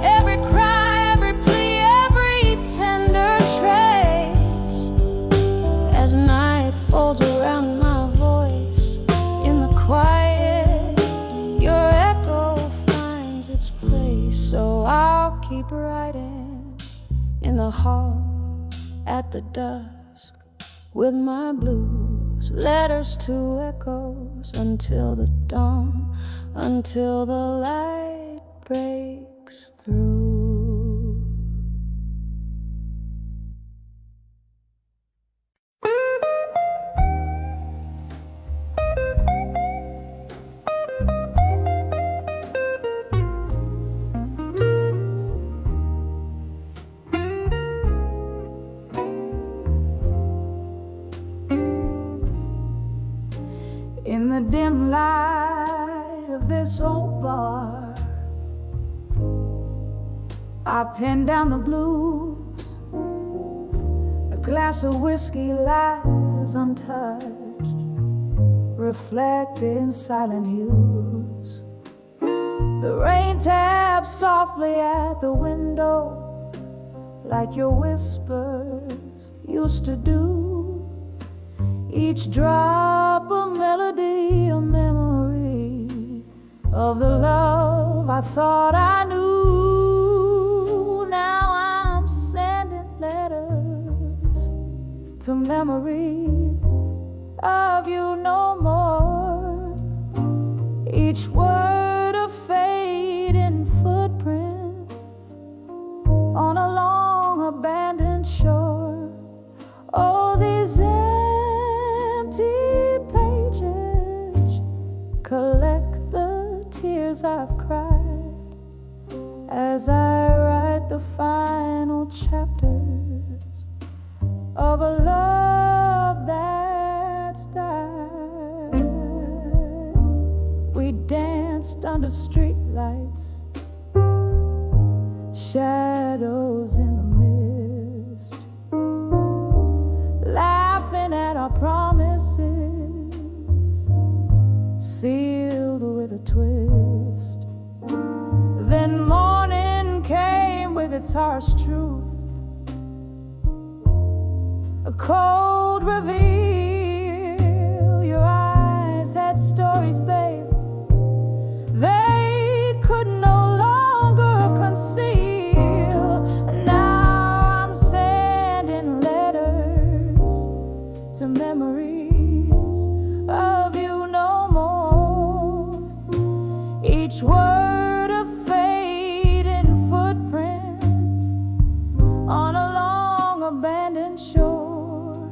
every cry, every plea, every tender trace. As night folds around my voice in the quiet, your echo finds its place. So I'll keep writing in the hall at the dusk with my blues, letters to echoes until the dawn, until the light breaks through. In the dim light of this old bar, I pen down the blues. A glass of whiskey lies lies untouched, reflect in silent hues. The rain taps softly at the window, like your whispers used to do. Each drop a melody, a memory of the love I thought I knew. Now I'm sending letters to memories of you no more. Each word a fading footprint on a long abandoned shore. Oh, these empty pages collect the tears I've cried as I write the final chapters of a love that's died. We danced under streetlights, shadows in the mist, laughing at our promises, sealed with a twist. Then morning came with its harsh truth, a cold reveal. Your eyes had stories, babe, they could no longer conceal. And now I'm sending letters to memories of you no more. Each word a fading footprint on a long abandoned shore.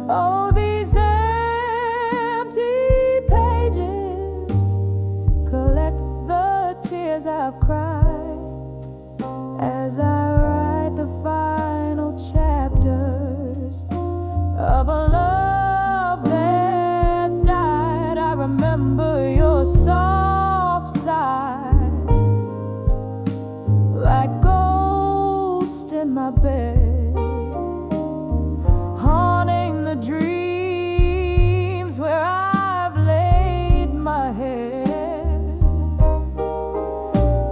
Oh, these empty pages collect the tears I've cried as I write the final chapters of a love that's died. I remember your soft sighs like ghosts in my bed, haunting the dreams where I've laid my head.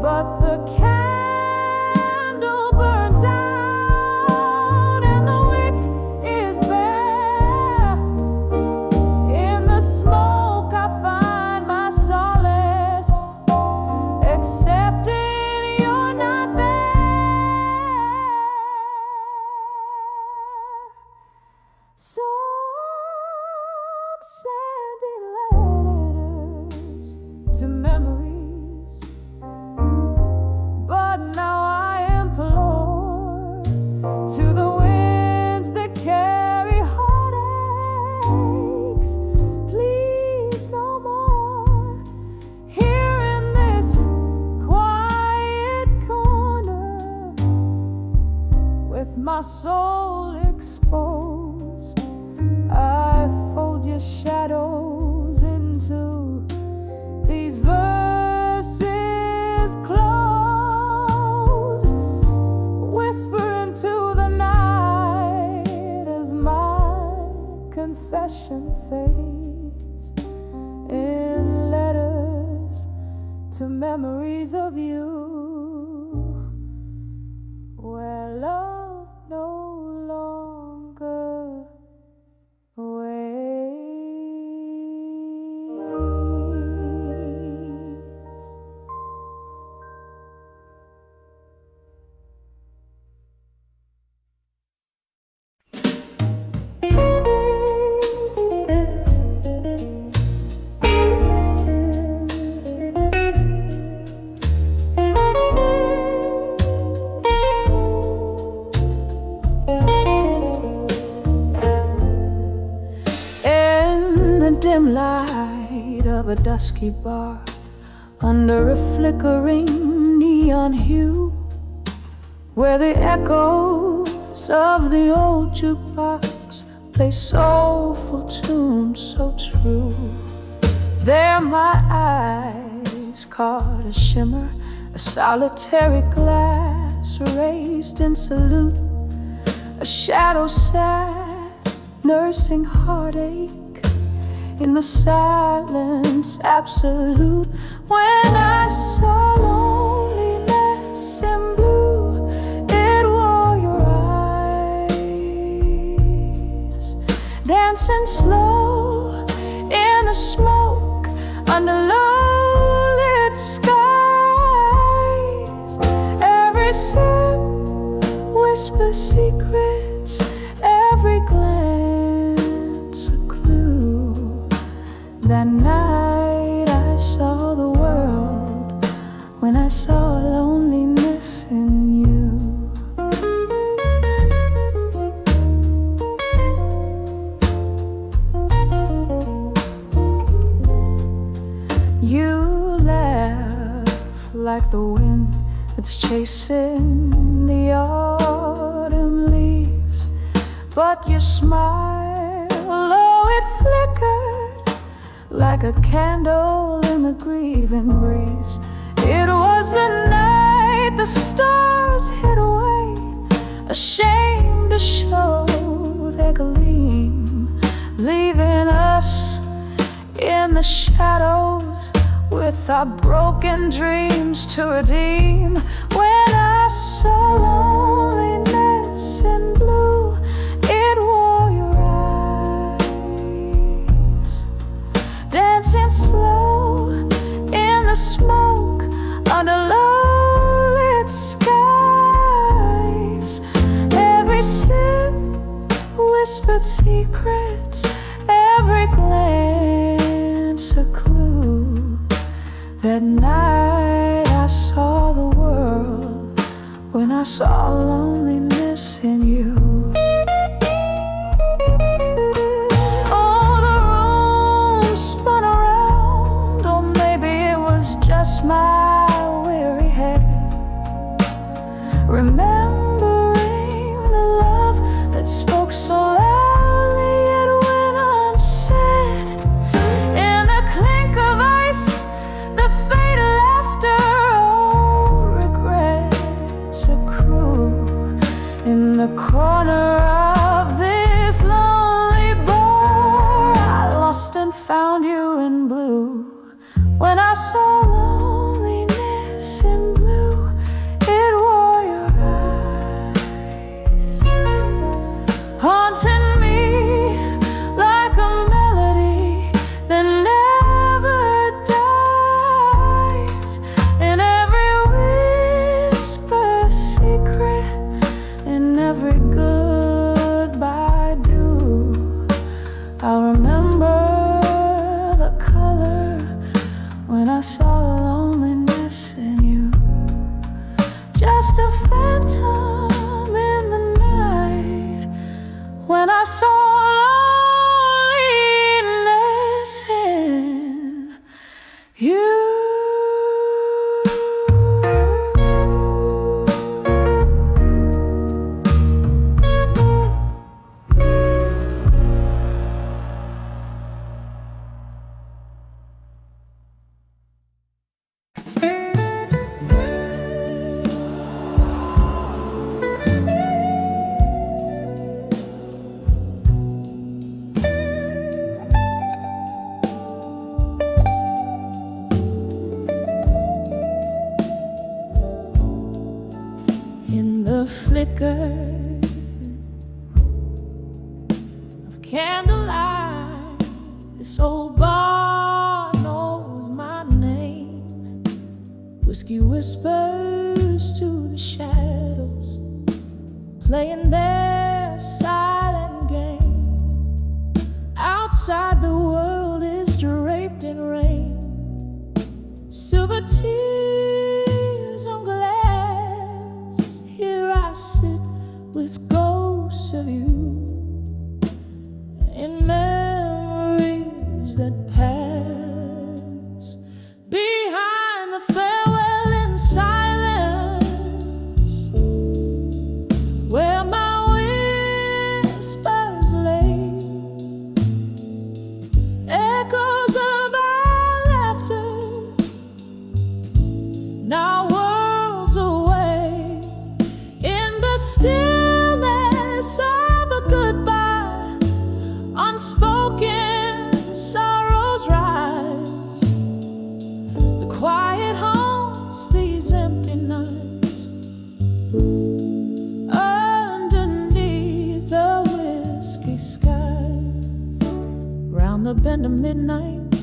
But the candle burns out and the wick is bare. In the smoke I find my solace, accepting you're not there. So I'm sending letters to memories, but now I implore to the winds that carry heartaches, please no more. Here in this quiet corner, with my soul exposed, I fold your shadows into these verses closed, whisper into the night as my confession fades in letters to memories of you, where love no longer waits. Dim light of a dusky bar, under a flickering neon hue, where the echoes of the old jukebox play soulful tunes so true. There my eyes caught a shimmer, a solitary glass raised in salute, a shadow sat nursing heartache in the silence absolute. When I saw loneliness in blue, it wore your eyes, dancing slow in the smoke under low-lit skies. Every sip whispers secrets, every glance a clue. That night I saw the world when I saw loneliness in you. You laugh like the wind that's chasing the autumn leaves, but your smile, oh, it flickered like a candle in the grieving breeze. It was the night the stars hid away, ashamed to show their gleam, leaving us in the shadows with our broken dreams to redeem. When I saw loneliness in blue, it wore your eyes, dancing slow in the smoke under low-lit skies. Every sip whispered secrets, every glance a clue. That night I saw the world when I saw loneliness in you. Oh, the room spun around, or maybe it was just my weary head, remembering the love that spoke so loudly it went unsaid. In the clink of ice, the fatal laughter, oh, regrets accrue. In the corner of this lonely bar, I lost and found you in blue. When I saw loneliness in blue, it wore your eyes, haunting me like a melody that never dies. In every whisper secret, in every goodbye due, I'll remember the color when I saw loneliness in you. Just a phantom in the night when I saw loneliness in you. In the flicker of candlelight, this old bar knows my name. Whiskey whispers to the shadows, playing their silent game. Outside the world is draped in rain, silver tears on glass. Here I sit with ghosts of you in memories that pass. Behind the farewell in silence, where my whispers lay, midnight.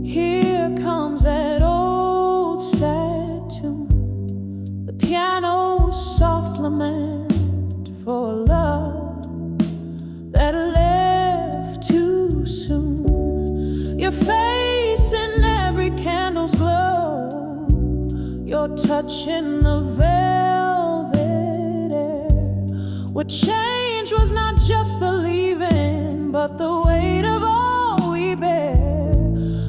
Here comes that old sad tune, the piano's soft lament for love that left too soon. Your face in every candle's glow, your touch in the velvet air. What changed was not just the leaving, but the weight of all we bear.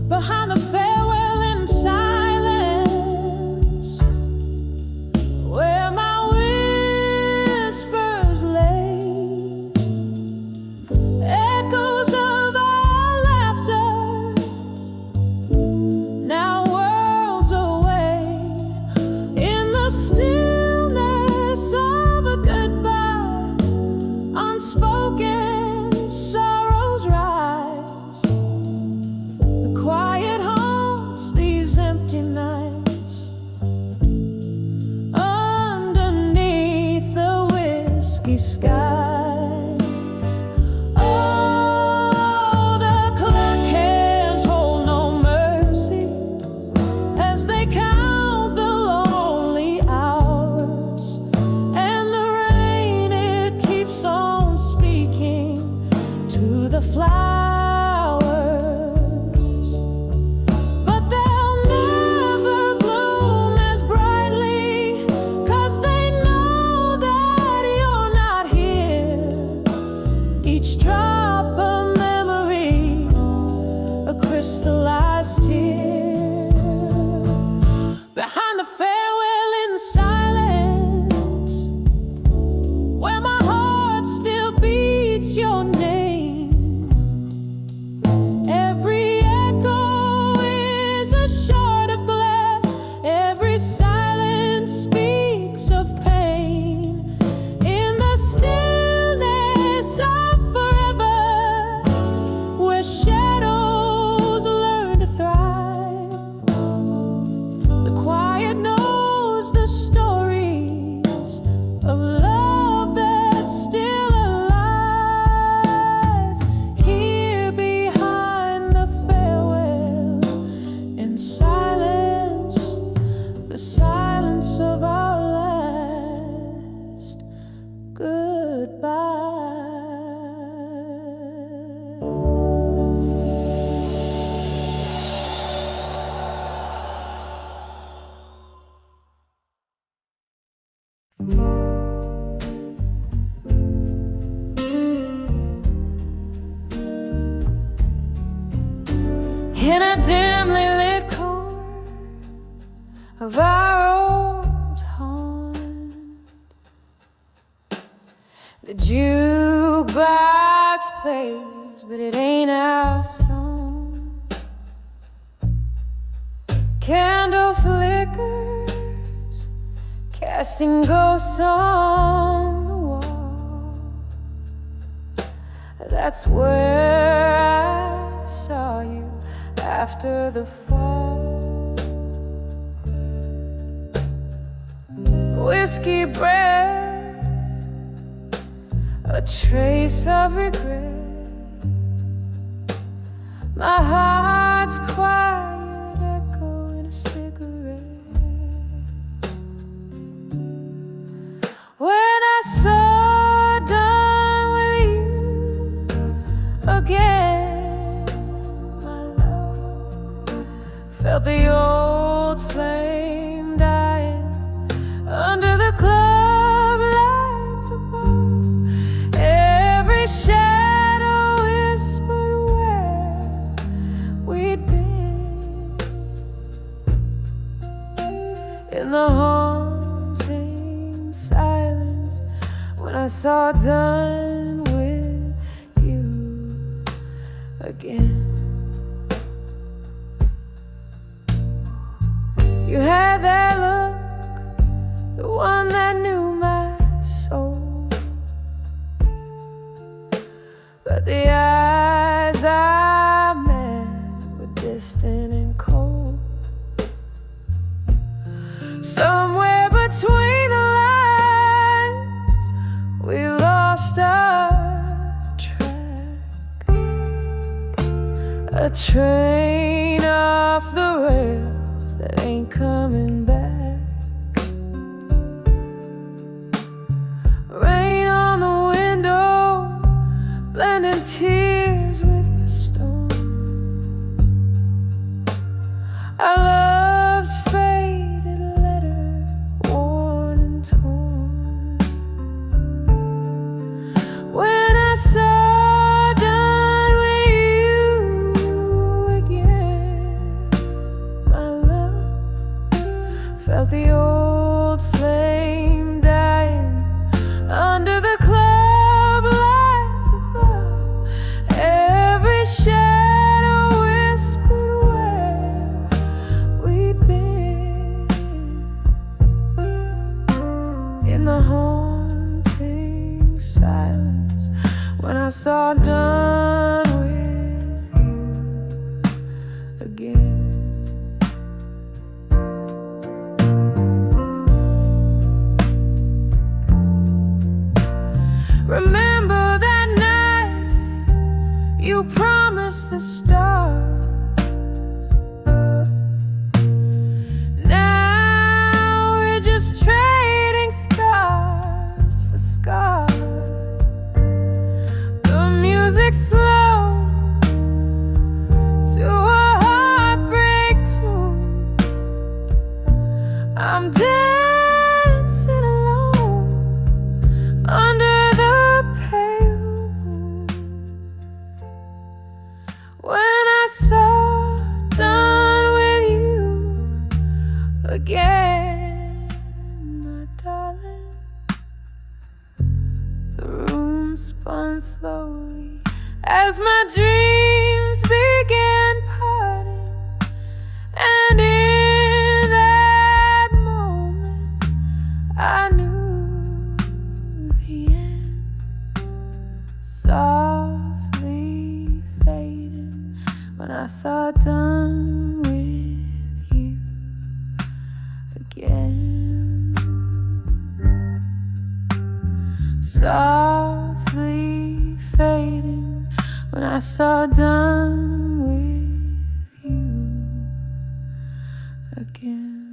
Behind the farewell in silence, where my whispers lay, echoes of our laughter, now worlds away. In the stillness of a goodbye, unspoken sorrows rise. The quiet haunts these empty nights, underneath the whiskey skies. Oh, the clock hands hold no mercy as they count the lonely hours, and the rain, it keeps on speaking to the flowers. But they'll never bloom as brightly, 'cause they know that you're not here. Each drop a memory, a crystallized tear. Behind the farewell in silence, where my heart still beats your name, every echo is a shard of glass, every silence speaks of pain. In the stillness of forever, where shadows learn to thrive, the quiet knows the stories of love that's still alive. Here behind the farewell in silence, the silence of our last goodbye. In a dimly lit corner of our old haunt, the jukebox plays, but it ain't our song. Candle flickers, casting ghosts on the wall. That's where I saw you after the fall. Whiskey breath, a trace of regret. My heart's quiet echo in a cigarette. When I saw done with you again, my love, felt the old flame dying under the club lights above. Every shadow whispered where we'd been. In the haunting silence, when I saw done with you again. You had that look, the one that knew my soul, but the eyes I met were distant and cold. Somewhere between the lines, we lost our track. train off the rails that ain't coming back. Rain on the window, blending tears with the storm. Our love's faded letter, worn and torn. When I saw done with you again, my love felt the old flame dying under the club lights above. Every shadow whispered where we'd been in the haunting silence. When I saw done with you again. Remember that night you promised the stars. Now we're just trading scars for scars. The music's slow to a heartbreak tune. I'm dancing alone under the pale moon. When I saw done with you again, my darling, the room spun slowly as my dreams began parting. And in that moment I knew the end, softly fading when I saw done with you again. Softly fading when I saw done with you again.